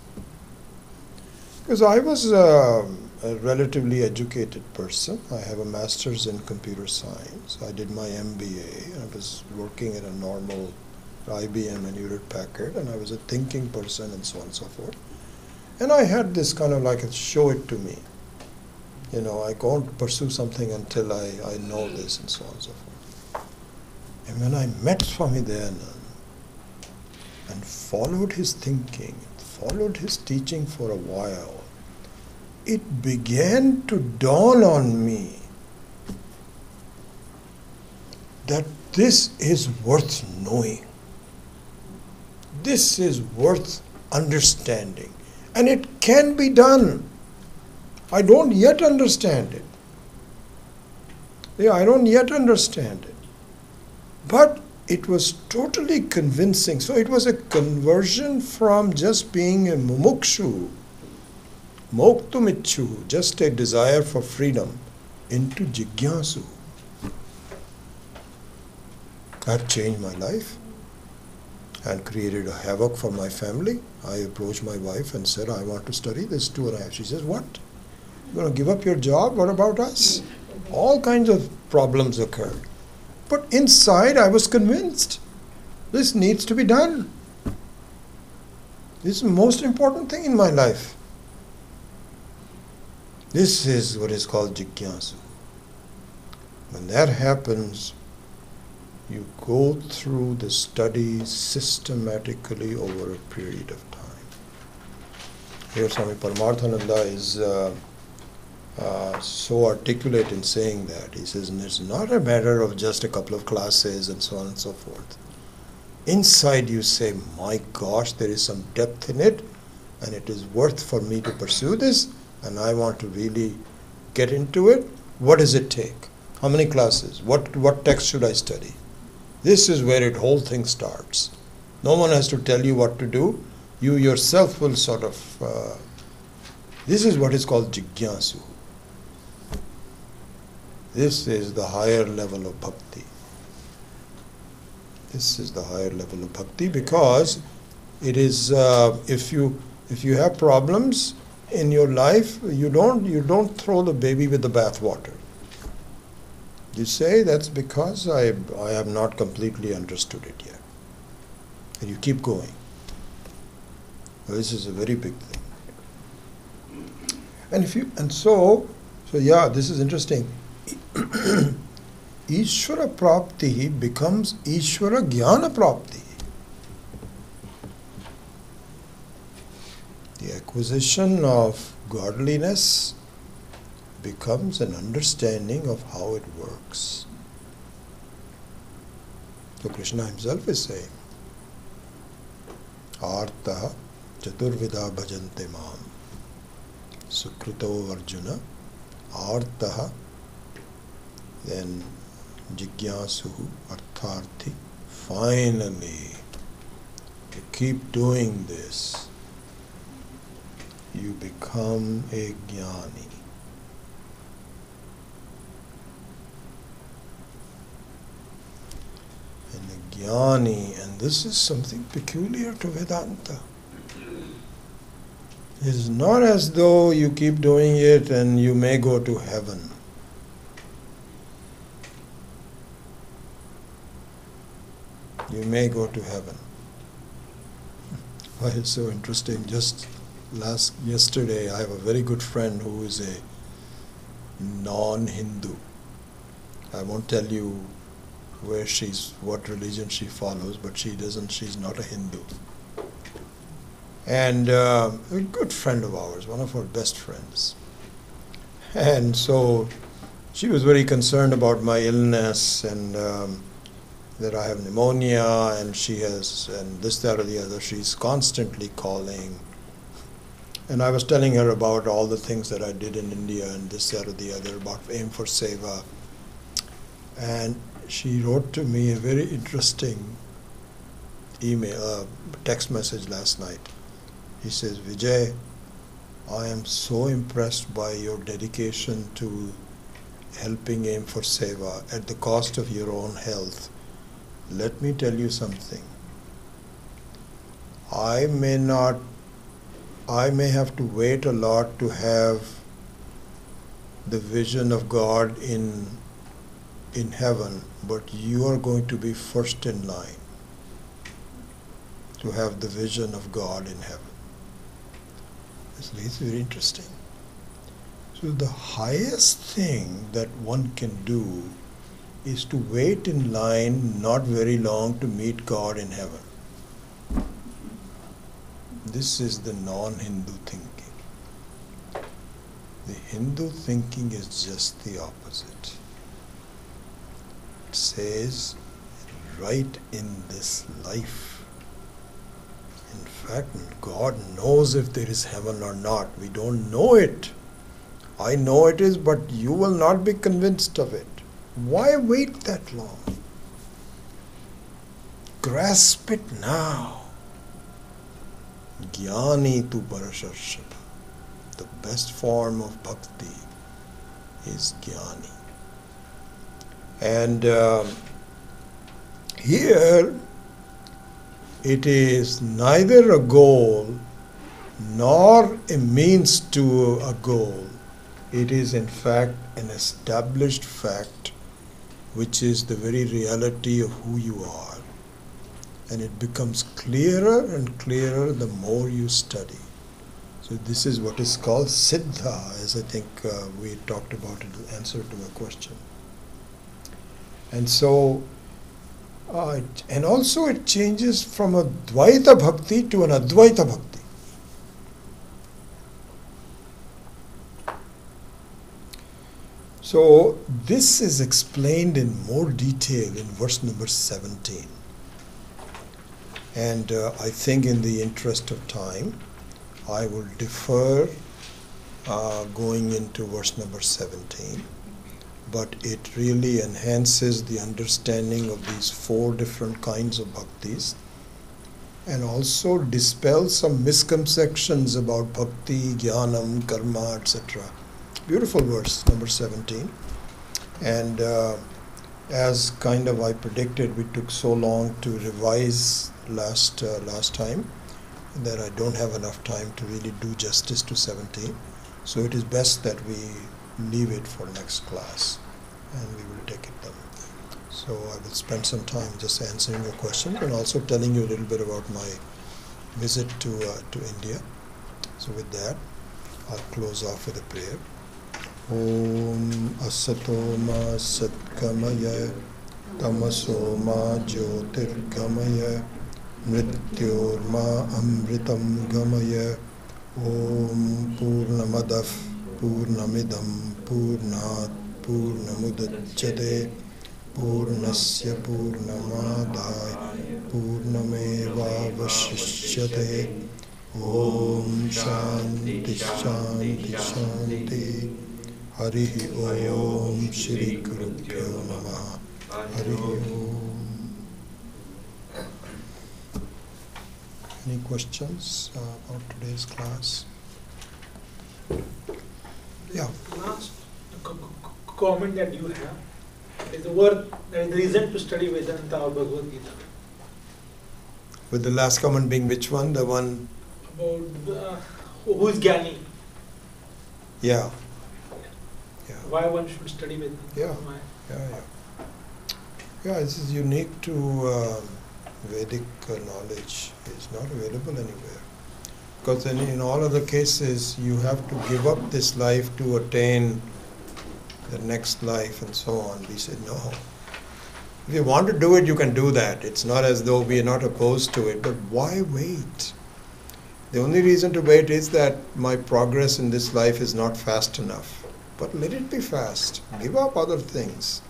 Because I was a relatively educated person. I have a master's in computer science. I did my MBA. I was working at a normal IBM and Hewlett Packard, and I was a thinking person and so on and so forth. And I had this kind of like a show it to me. I can't pursue something until I know this and so on and so forth. And when I met Swami Dayanand and followed his thinking, followed his teaching for a while, it began to dawn on me that this is worth knowing. This is worth understanding. And it can be done. I don't yet understand it. I don't yet understand it. But it was totally convincing. So it was a conversion from just being a mumukshu, moktumichu, just a desire for freedom, into jigyasu. I've changed my life and created a havoc for my family. I approached my wife and said, I want to study this 2.5. She says, what? You're going to give up your job? What about us? All kinds of problems occurred. But inside I was convinced this needs to be done. This is the most important thing in my life. This is what is called jigyasu. When that happens, you go through the study systematically over a period of time. Here Swami Paramarthananda is so articulate in saying that. He says, it's not a matter of just a couple of classes and so on and so forth. Inside you say, my gosh, there is some depth in it, and it is worth for me to pursue this, and I want to really get into it. What does it take? How many classes? What text should I study? This is where the whole thing starts. No one has to tell you what to do. You yourself will sort of... this is what is called jigyasu. This is the higher level of bhakti. This is the higher level of bhakti, because it is if you have problems in your life, you don't throw the baby with the bathwater. You say, that's because I have not completely understood it yet, and you keep going. Well, this is a very big thing. So yeah, this is interesting. Ishvara Prapti becomes Ishvara Jnana Prapti. The acquisition of godliness becomes an understanding of how it works. So Krishna himself is saying, Artaha Chaturvida Bhajante Mam Sukrito Arjuna Artaha, then Jigyasuhu Artharthi. Finally, you keep doing this, you become a jnani. And a jnani, and this is something peculiar to Vedanta. It is not as though you keep doing it and you may go to heaven. You may go to heaven. Why, it's so interesting. Just yesterday, I have a very good friend who is a non-Hindu. I won't tell you what religion she follows, but she's not a Hindu. And a good friend of ours, one of our best friends. And so she was very concerned about my illness, and that I have pneumonia, and she has, and this, that, or the other. She's constantly calling. And I was telling her about all the things that I did in India, and this, that, or the other, about Aim for Seva. And she wrote to me a very interesting text message last night. He says, Vijay, I am so impressed by your dedication to helping Aim for Seva at the cost of your own health. Let me tell you something. I may have to wait a lot to have the vision of God in heaven, but you are going to be first in line to have the vision of God in heaven. It's very interesting. So the highest thing that one can do is to wait in line not very long to meet God in heaven. This is the non-Hindu thinking. The Hindu thinking is just the opposite. It says, right in this life. In fact, God knows if there is heaven or not. We don't know it. I know it is, but you will not be convinced of it. Why wait that long? Grasp it now. Jnani tu parasharshapa. The best form of bhakti is jnani. And here it is neither a goal nor a means to a goal. It is in fact an established fact, which is the very reality of who you are. And it becomes clearer and clearer the more you study. So this is what is called Siddha, as I think we talked about in the answer to a question. And so, and also it changes from a Dvaita Bhakti to an Advaita Bhakti. So this is explained in more detail in verse number 17. And I think in the interest of time, I will defer going into verse number 17. But it really enhances the understanding of these four different kinds of bhaktis, and also dispels some misconceptions about bhakti, jnanam, karma, etc. Beautiful verse, number 17. And as kind of I predicted, we took so long to revise last time that I don't have enough time to really do justice to 17. So it is best that we leave it for next class, and we will take it then. So I will spend some time just answering your questions and also telling you a little bit about my visit to India. So with that, I'll close off with a prayer. Om Asato Ma Satkamaya Tamaso Ma Jyotirgamaya Mrityor Ma Amritam Gamaya Om Purnamadav Purnamidam Purnat Purnamudachyate Purnasya Purnamadaya Purnamevavashishyate Om Shanti Shanti Shanti Hari Om Shri Gurubhyo Namaha Hari Om. Any questions about today's class? Yeah. Last comment that you have is the word, there is the reason to study Vedanta or Bhagavad Gita. With the last comment being which one? The one About who is Jnani, yeah. Yeah. why one should study Vedanta. Yeah. Why? Yeah. This is unique to Vedic knowledge. It's not available anywhere. Because in all other cases, you have to give up this life to attain the next life and so on. We said no. If you want to do it, you can do that. It's not as though we are not opposed to it, but why wait? The only reason to wait is that my progress in this life is not fast enough. But let it be fast. Give up other things.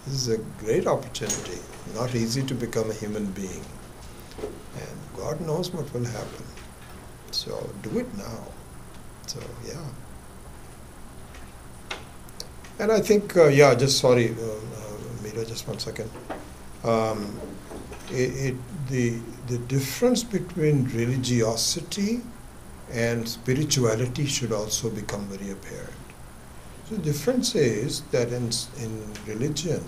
This is a great opportunity. Not easy to become a human being. And God knows what will happen. So do it now. So, yeah. And I think, just sorry, Meera, just 1 second. The difference between religiosity and spirituality should also become very apparent. So the difference is that in religion,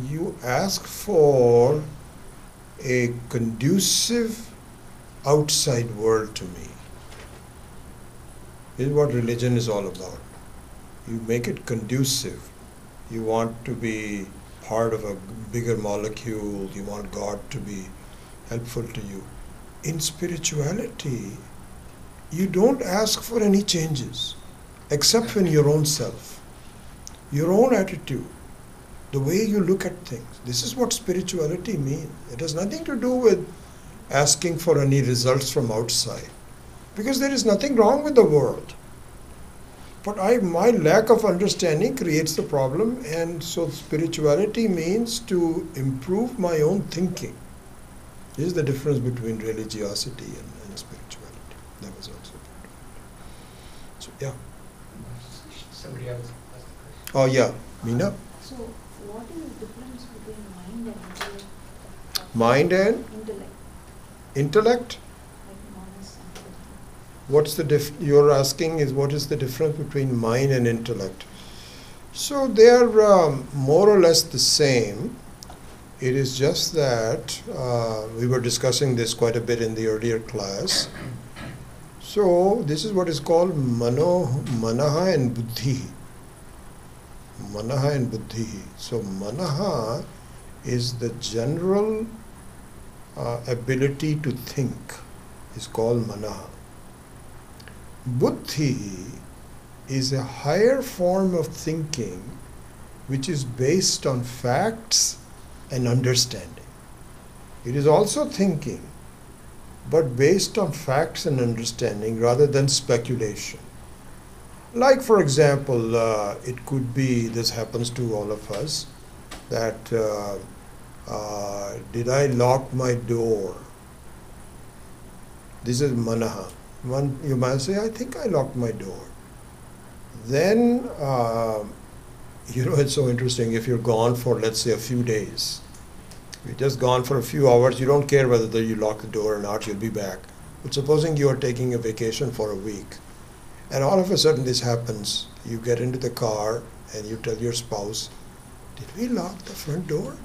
you ask for a conducive outside world to me. This is what religion is all about. You make it conducive. You want to be part of a bigger molecule. You want God to be helpful to you. In spirituality, you don't ask for any changes except in your own self, your own attitude, the way you look at things. This is what spirituality means. It has nothing to do with asking for any results from outside, because there is nothing wrong with the world. But my lack of understanding creates the problem, and so spirituality means to improve my own thinking. This is the difference between religiosity and spirituality. That was also important. So, yeah. Somebody else asked the question. Oh, yeah. Meena? So, what is the difference between mind and intellect? Mind and Intellect, intellect? like manas and buddhi. What's the you're asking is what is the difference between mind and intellect? So they are more or less the same. It is just that we were discussing this quite a bit in the earlier class. So this is what is called manaha and buddhi. Manaha and buddhi. So manaha is the general ability to think, is called manaha. Buddhi is a higher form of thinking which is based on facts and understanding. It is also thinking, but based on facts and understanding rather than speculation. Like, for example, it could be, this happens to all of us, that did I lock my door? This is manaha. You might say, I think I locked my door. Then, it's so interesting, if you're gone for, let's say, a few days, you're just gone for a few hours, you don't care whether you lock the door or not, you'll be back. But supposing you are taking a vacation for a week, and all of a sudden this happens, you get into the car and you tell your spouse, did we lock the front door?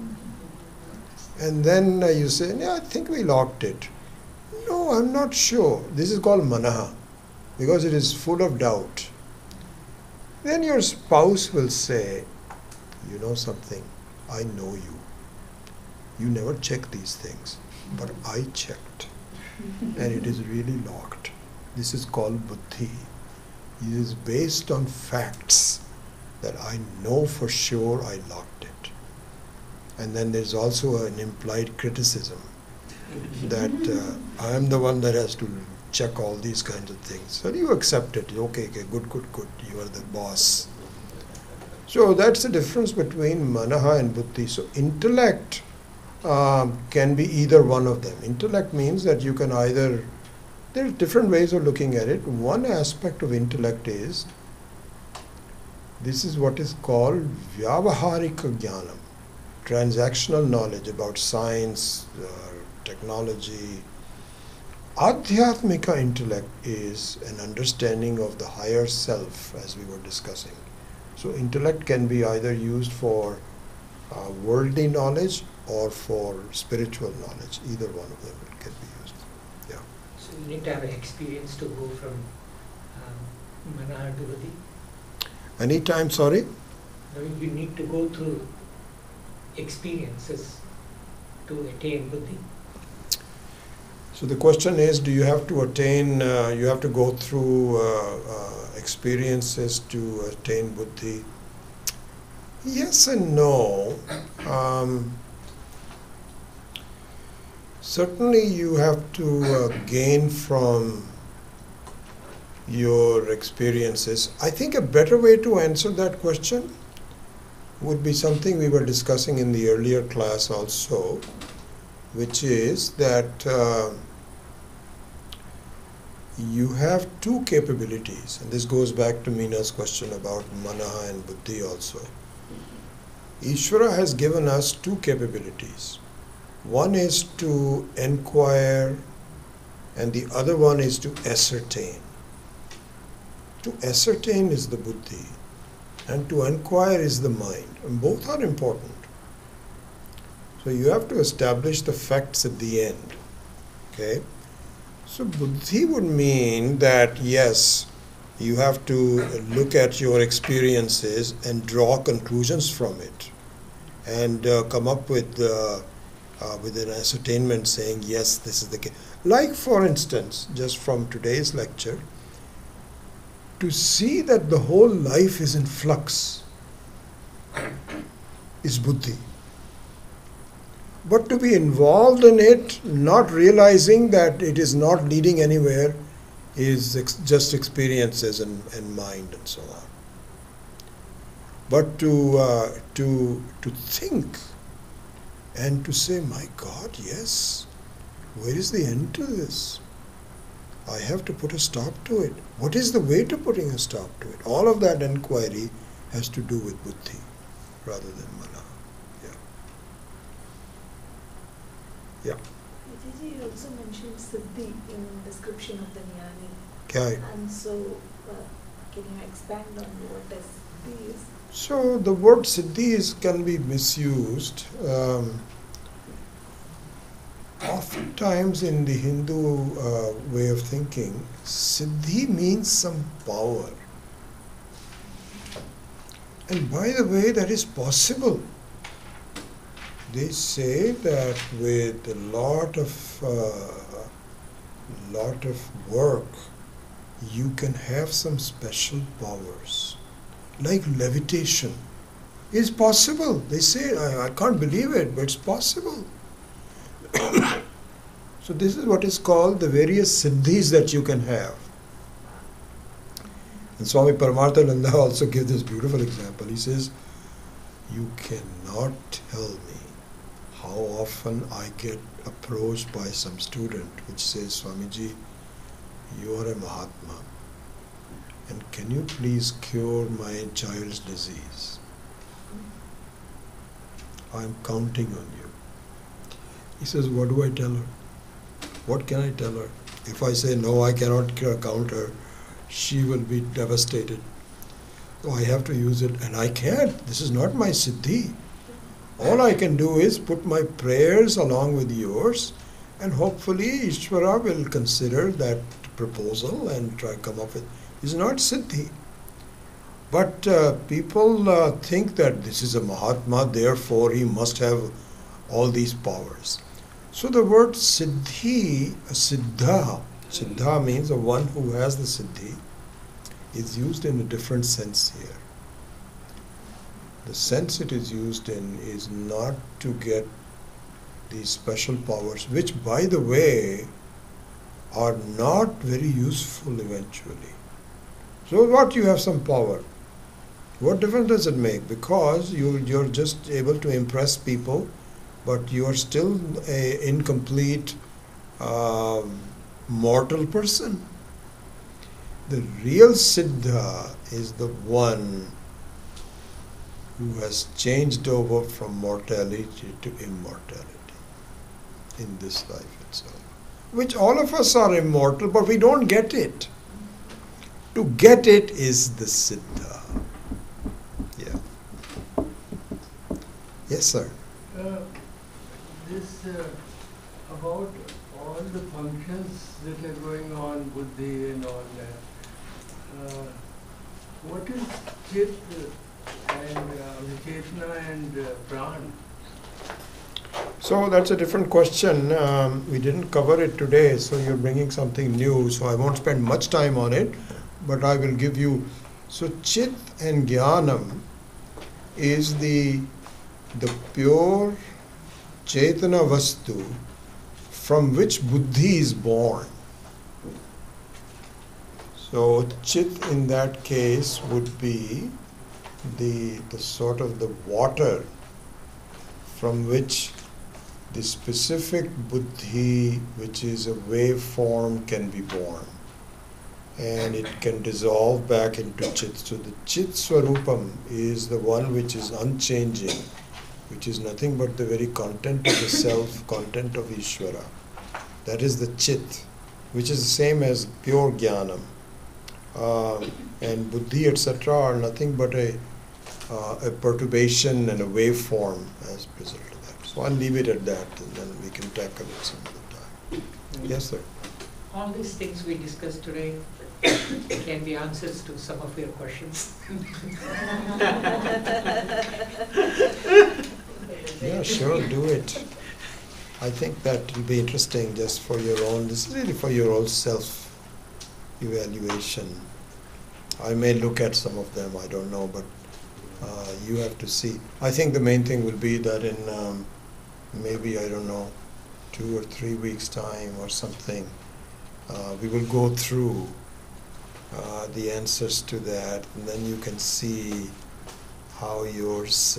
And then you say, yeah, I think we locked it. No, I'm not sure. This is called manaha, because it is full of doubt. Then your spouse will say, you know something, I know you. You never check these things, but I checked, and it is really locked. This is called buddhi. It is based on facts that I know for sure I locked it. And then there's also an implied criticism that I am the one that has to check all these kinds of things. So you accept it. Okay, good. You are the boss. So that's the difference between manaha and buddhi. So intellect can be either one of them. Intellect means that you can either, there are different ways of looking at it. One aspect of intellect is, this is what is called vyavaharika jnanam, transactional knowledge about science, technology. Adhyatmika intellect is an understanding of the higher self, as we were discussing. So intellect can be either used for worldly knowledge or for spiritual knowledge. Either one of them can be used. Yeah. So you need to have an experience to go from manaha to buddhi. Anytime, sorry? You need to go through experiences to attain buddhi. So the question is, do you have to attain, you have to go through experiences to attain buddhi? Yes and no. Certainly you have to gain from your experiences. I think a better way to answer that question would be something we were discussing in the earlier class also, which is that you have two capabilities, and this goes back to Meena's question about manaha and buddhi also. Ishvara has given us two capabilities. One is to inquire, and the other one is to ascertain. To ascertain is the buddhi, and to inquire is the mind, and both are important. So you have to establish the facts at the end. Okay? So buddhi would mean that yes, you have to look at your experiences and draw conclusions from it, and come up with an ascertainment saying yes, this is the case. Like for instance, just from today's lecture, to see that the whole life is in flux is buddhi. But to be involved in it, not realizing that it is not leading anywhere, is just experiences and mind and so on. But to think and to say, my God, yes, where is the end to this? I have to put a stop to it. What is the way to putting a stop to it? All of that inquiry has to do with buddhi rather than mana. Yeah. Vijayji, you also mentioned siddhi in description of the jnani. Okay. And so, can you expand on what a siddhi is? So the word siddhi can be misused. Oftentimes in the Hindu way of thinking, siddhi means some power. And by the way, that is possible. They say that with a lot of work, you can have some special powers, like levitation. It's possible. They say, I can't believe it, but it's possible. So this is what is called the various siddhis that you can have. And Swami Paramarthananda also gives this beautiful example. He says, you cannot tell me how often I get approached by some student which says, Swamiji, you are a Mahatma, and can you please cure my child's disease? I am counting on you. He says, what do I tell her? What can I tell her? If I say, no, I cannot count her, she will be devastated. So I have to use it, and I can't. This is not my siddhi. All I can do is put my prayers along with yours, and hopefully Ishvara will consider that proposal and try come up with. It's not Siddhi. But people think that this is a Mahatma, therefore he must have all these powers. So the word Siddhi, Siddha means the one who has the Siddhi, is used in a different sense here. The sense it is used in is not to get these special powers, which by the way are not very useful eventually. So what, you have some power? What difference does it make? Because you're just able to impress people, but you are still an incomplete mortal person. The real Siddha is the one who has changed over from mortality to immortality in this life itself. Which all of us are immortal, but we don't get it. To get it is the Siddha. Yeah. Yes, sir. This about all the functions that are going on, buddhi and all that. What is chit and chetna and pran? So that's a different question. We didn't cover it today, so you're bringing something new, so I won't spend much time on it, but I will give you. So Chit and Jnanam is the pure Chetana Vastu from which Buddhi is born. So Chit in that case would be the sort of the water from which the specific buddhi, which is a wave form, can be born. And it can dissolve back into Chit. So the Chit Swarupam is the one which is unchanging, which is nothing but the very content of the self, content of Ishvara. That is the Chit, which is the same as pure Jnanam. And buddhi, etc. are nothing but a perturbation and a wave form as a result of that. So I'll leave it at that, and then we can tackle it some other time. Yes, sir. All these things we discussed today can be answers to some of your questions. Yeah, sure, do it. I think that will be interesting just for your own, this is really for your own self-evaluation. I may look at some of them, I don't know, but you have to see. I think the main thing will be that in maybe, I don't know, 2 or 3 weeks' time or something, we will go through the answers to that, and then you can see how yours,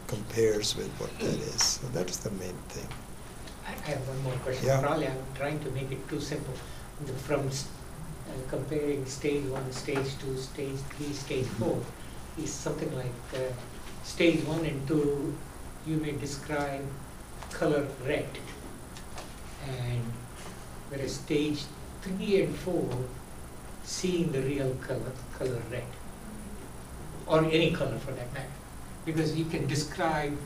compares with what that is. So that is the main thing. I have one more question. Yeah. Probably I'm trying to make it too simple. From comparing stage 1, stage 2, stage 3, stage 4 is something like stage 1 and 2 you may describe color red, and whereas stage 3 and 4 seeing the real color red, or any color for that matter, because you can describe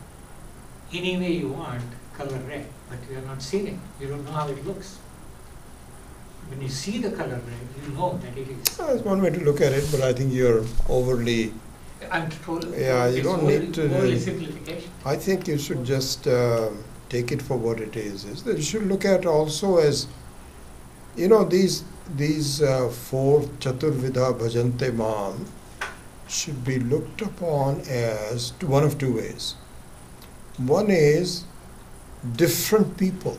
any way you want color red, but you have not seen it. You don't know how it looks. When you see the color red, you know that it is. That's one way to look at it, but I think you're overly. I'm totally. Yeah, you don't need to. Overly simplification. I think you should just take it for what it is. Is that you should look at also as, these 4 Chaturvidha Bhajante Mam should be looked upon as one of 2 ways. One is different people.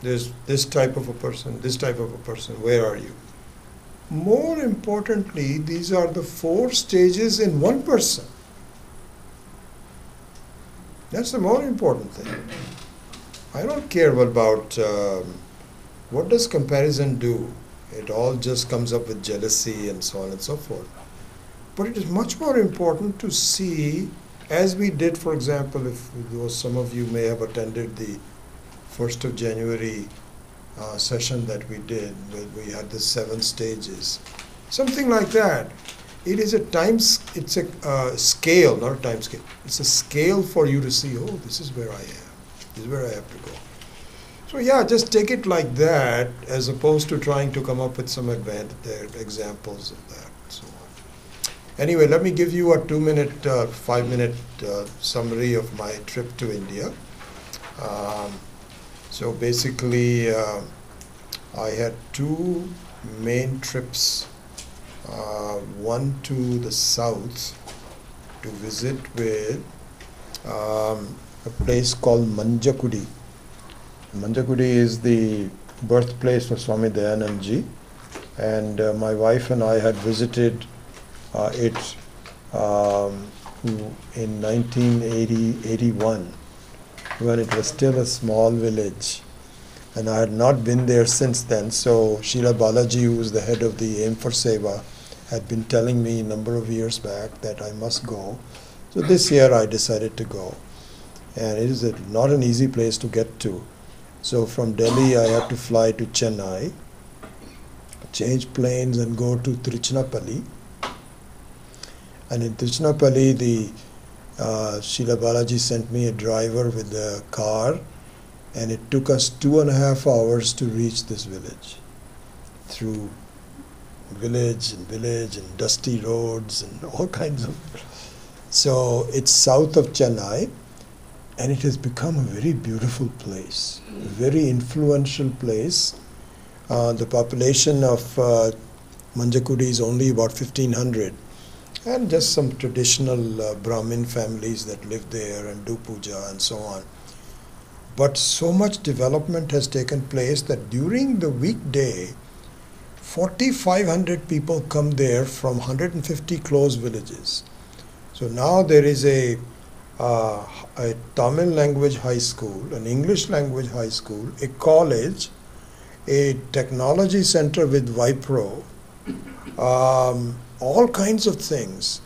There's this type of a person, this type of a person. Where are you? More importantly, these are the 4 stages in one person. That's the more important thing. I don't care about what does comparison do. It all just comes up with jealousy and so on and so forth. But it is much more important to see, as we did, for example, if some of you may have attended the 1st of January session that we did, where we had the 7 stages, something like that. it is it's a scale, not a time scale. It's a scale for you to see, oh, this is where I am. This is where I have to go. So yeah, just take it like that, as opposed to trying to come up with some examples of that. So anyway, let me give you a 2-minute, 5-minute summary of my trip to India. So basically, I had 2 main trips. One to the south to visit with a place called Manjakudi. Manjakudi is the birthplace of Swami Dayanand Ji, and my wife and I had visited it in 1981, when it was still a small village, and I had not been there since then. So Srila Balaji, who was the head of the Aim for Seva, had been telling me a number of years back that I must go. So this year I decided to go, and it is not an easy place to get to. So from Delhi I had to fly to Chennai, change planes and go to Tiruchirappalli. And in Tiruchirappalli, the Srila Balaji sent me a driver with a car, and it took us 2.5 hours to reach this village, through village and dusty roads and all kinds of. So it's south of Chennai, and it has become a very beautiful place, a very influential place. The population of Manjakudi is only about 1,500, and just some traditional Brahmin families that live there and do puja and so on. But so much development has taken place that during the weekday, 4,500 people come there from 150 close villages. So now there is a Tamil language high school, an English language high school, a college, a technology center with Wipro, all kinds of things,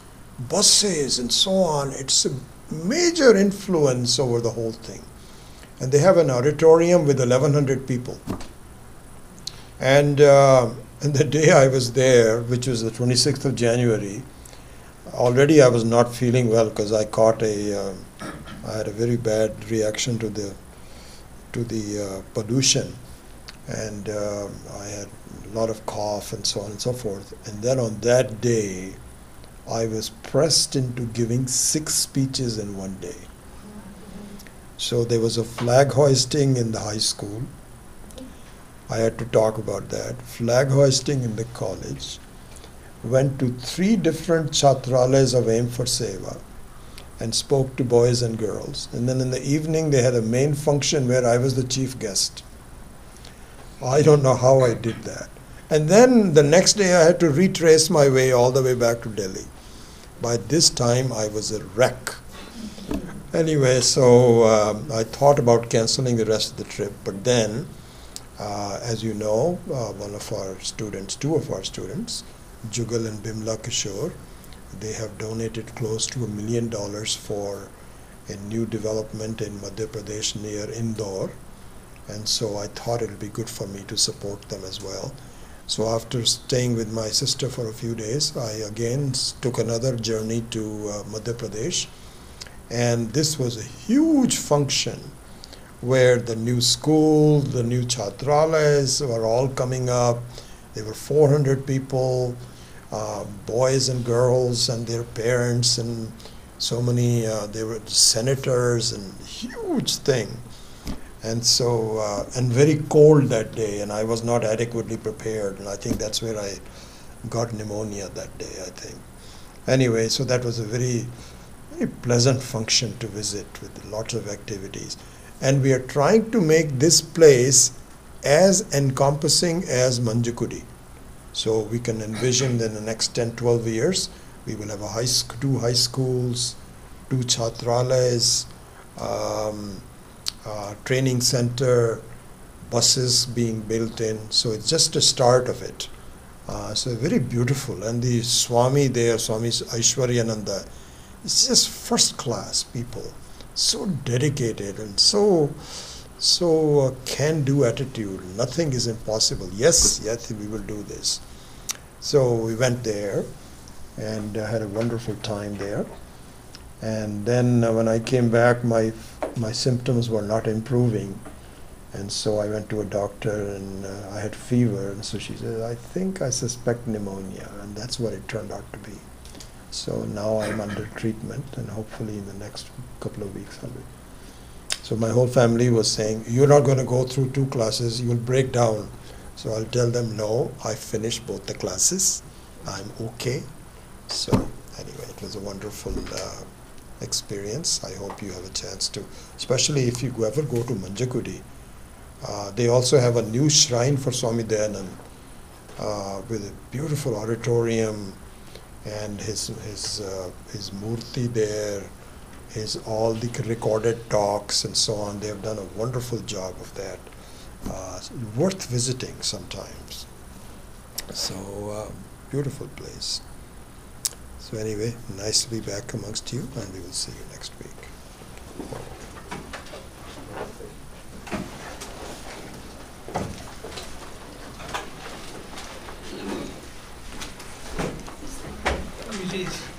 buses and so on. It's a major influence over the whole thing. And they have an auditorium with 1,100 people. And the day I was there, which was the 26th of January, already I was not feeling well because I had a very bad reaction to the pollution, and I had a lot of cough and so on and so forth. And then on that day, I was pressed into giving 6 speeches in one day. So there was a flag hoisting in the high school. I had to talk about that. Flag hoisting in the college. Went to 3 different chatralayas of Aim for Seva and spoke to boys and girls. And then in the evening they had a main function where I was the chief guest. I don't know how I did that. And then the next day I had to retrace my way all the way back to Delhi. By this time I was a wreck. Anyway, so I thought about cancelling the rest of the trip, but then, as you know, one of our students, 2 of our students, Jugal and Bimla Kishore, they have donated close to $1 million for a new development in Madhya Pradesh near Indore, and so I thought it would be good for me to support them as well. So after staying with my sister for a few days, I again took another journey to Madhya Pradesh. And this was a huge function where the new school, the new chatralayas were all coming up. There were 400 people, boys and girls and their parents, and so many, they were senators, and huge thing. And so, and very cold that day, and I was not adequately prepared, and I think that's where I got pneumonia that day, I think. Anyway, so that was a very pleasant function to visit with lots of activities. And we are trying to make this place as encompassing as Manjakudi. So we can envision that in the next 10-12 years, we will have 2 high schools, 2 chatralayas, training center, buses being built in. So it's just a start of it. So very beautiful. And the Swami there, Swami Aishwaryananda, it's just first class people, so dedicated and so can-do attitude. Nothing is impossible. Yes, we will do this. So we went there, and had a wonderful time there. And then when I came back, my symptoms were not improving, and so I went to a doctor, and I had fever, and so she said, I think I suspect pneumonia, and that's what it turned out to be. So now I'm under treatment, and hopefully in the next couple of weeks I'll be. So my whole family was saying, you're not going to go through 2 classes, you will break down. So I'll tell them, no, I finished both the classes, I'm okay. So anyway, it was a wonderful experience. I hope you have a chance to, especially if you ever go to Manjakudi. They also have a new shrine for Swami Dayanand with a beautiful auditorium, and his murti there, all the recorded talks and so on. They have done a wonderful job of that. Worth visiting sometimes. So beautiful place. So anyway, nice to be back amongst you, and we will see you next week. Which is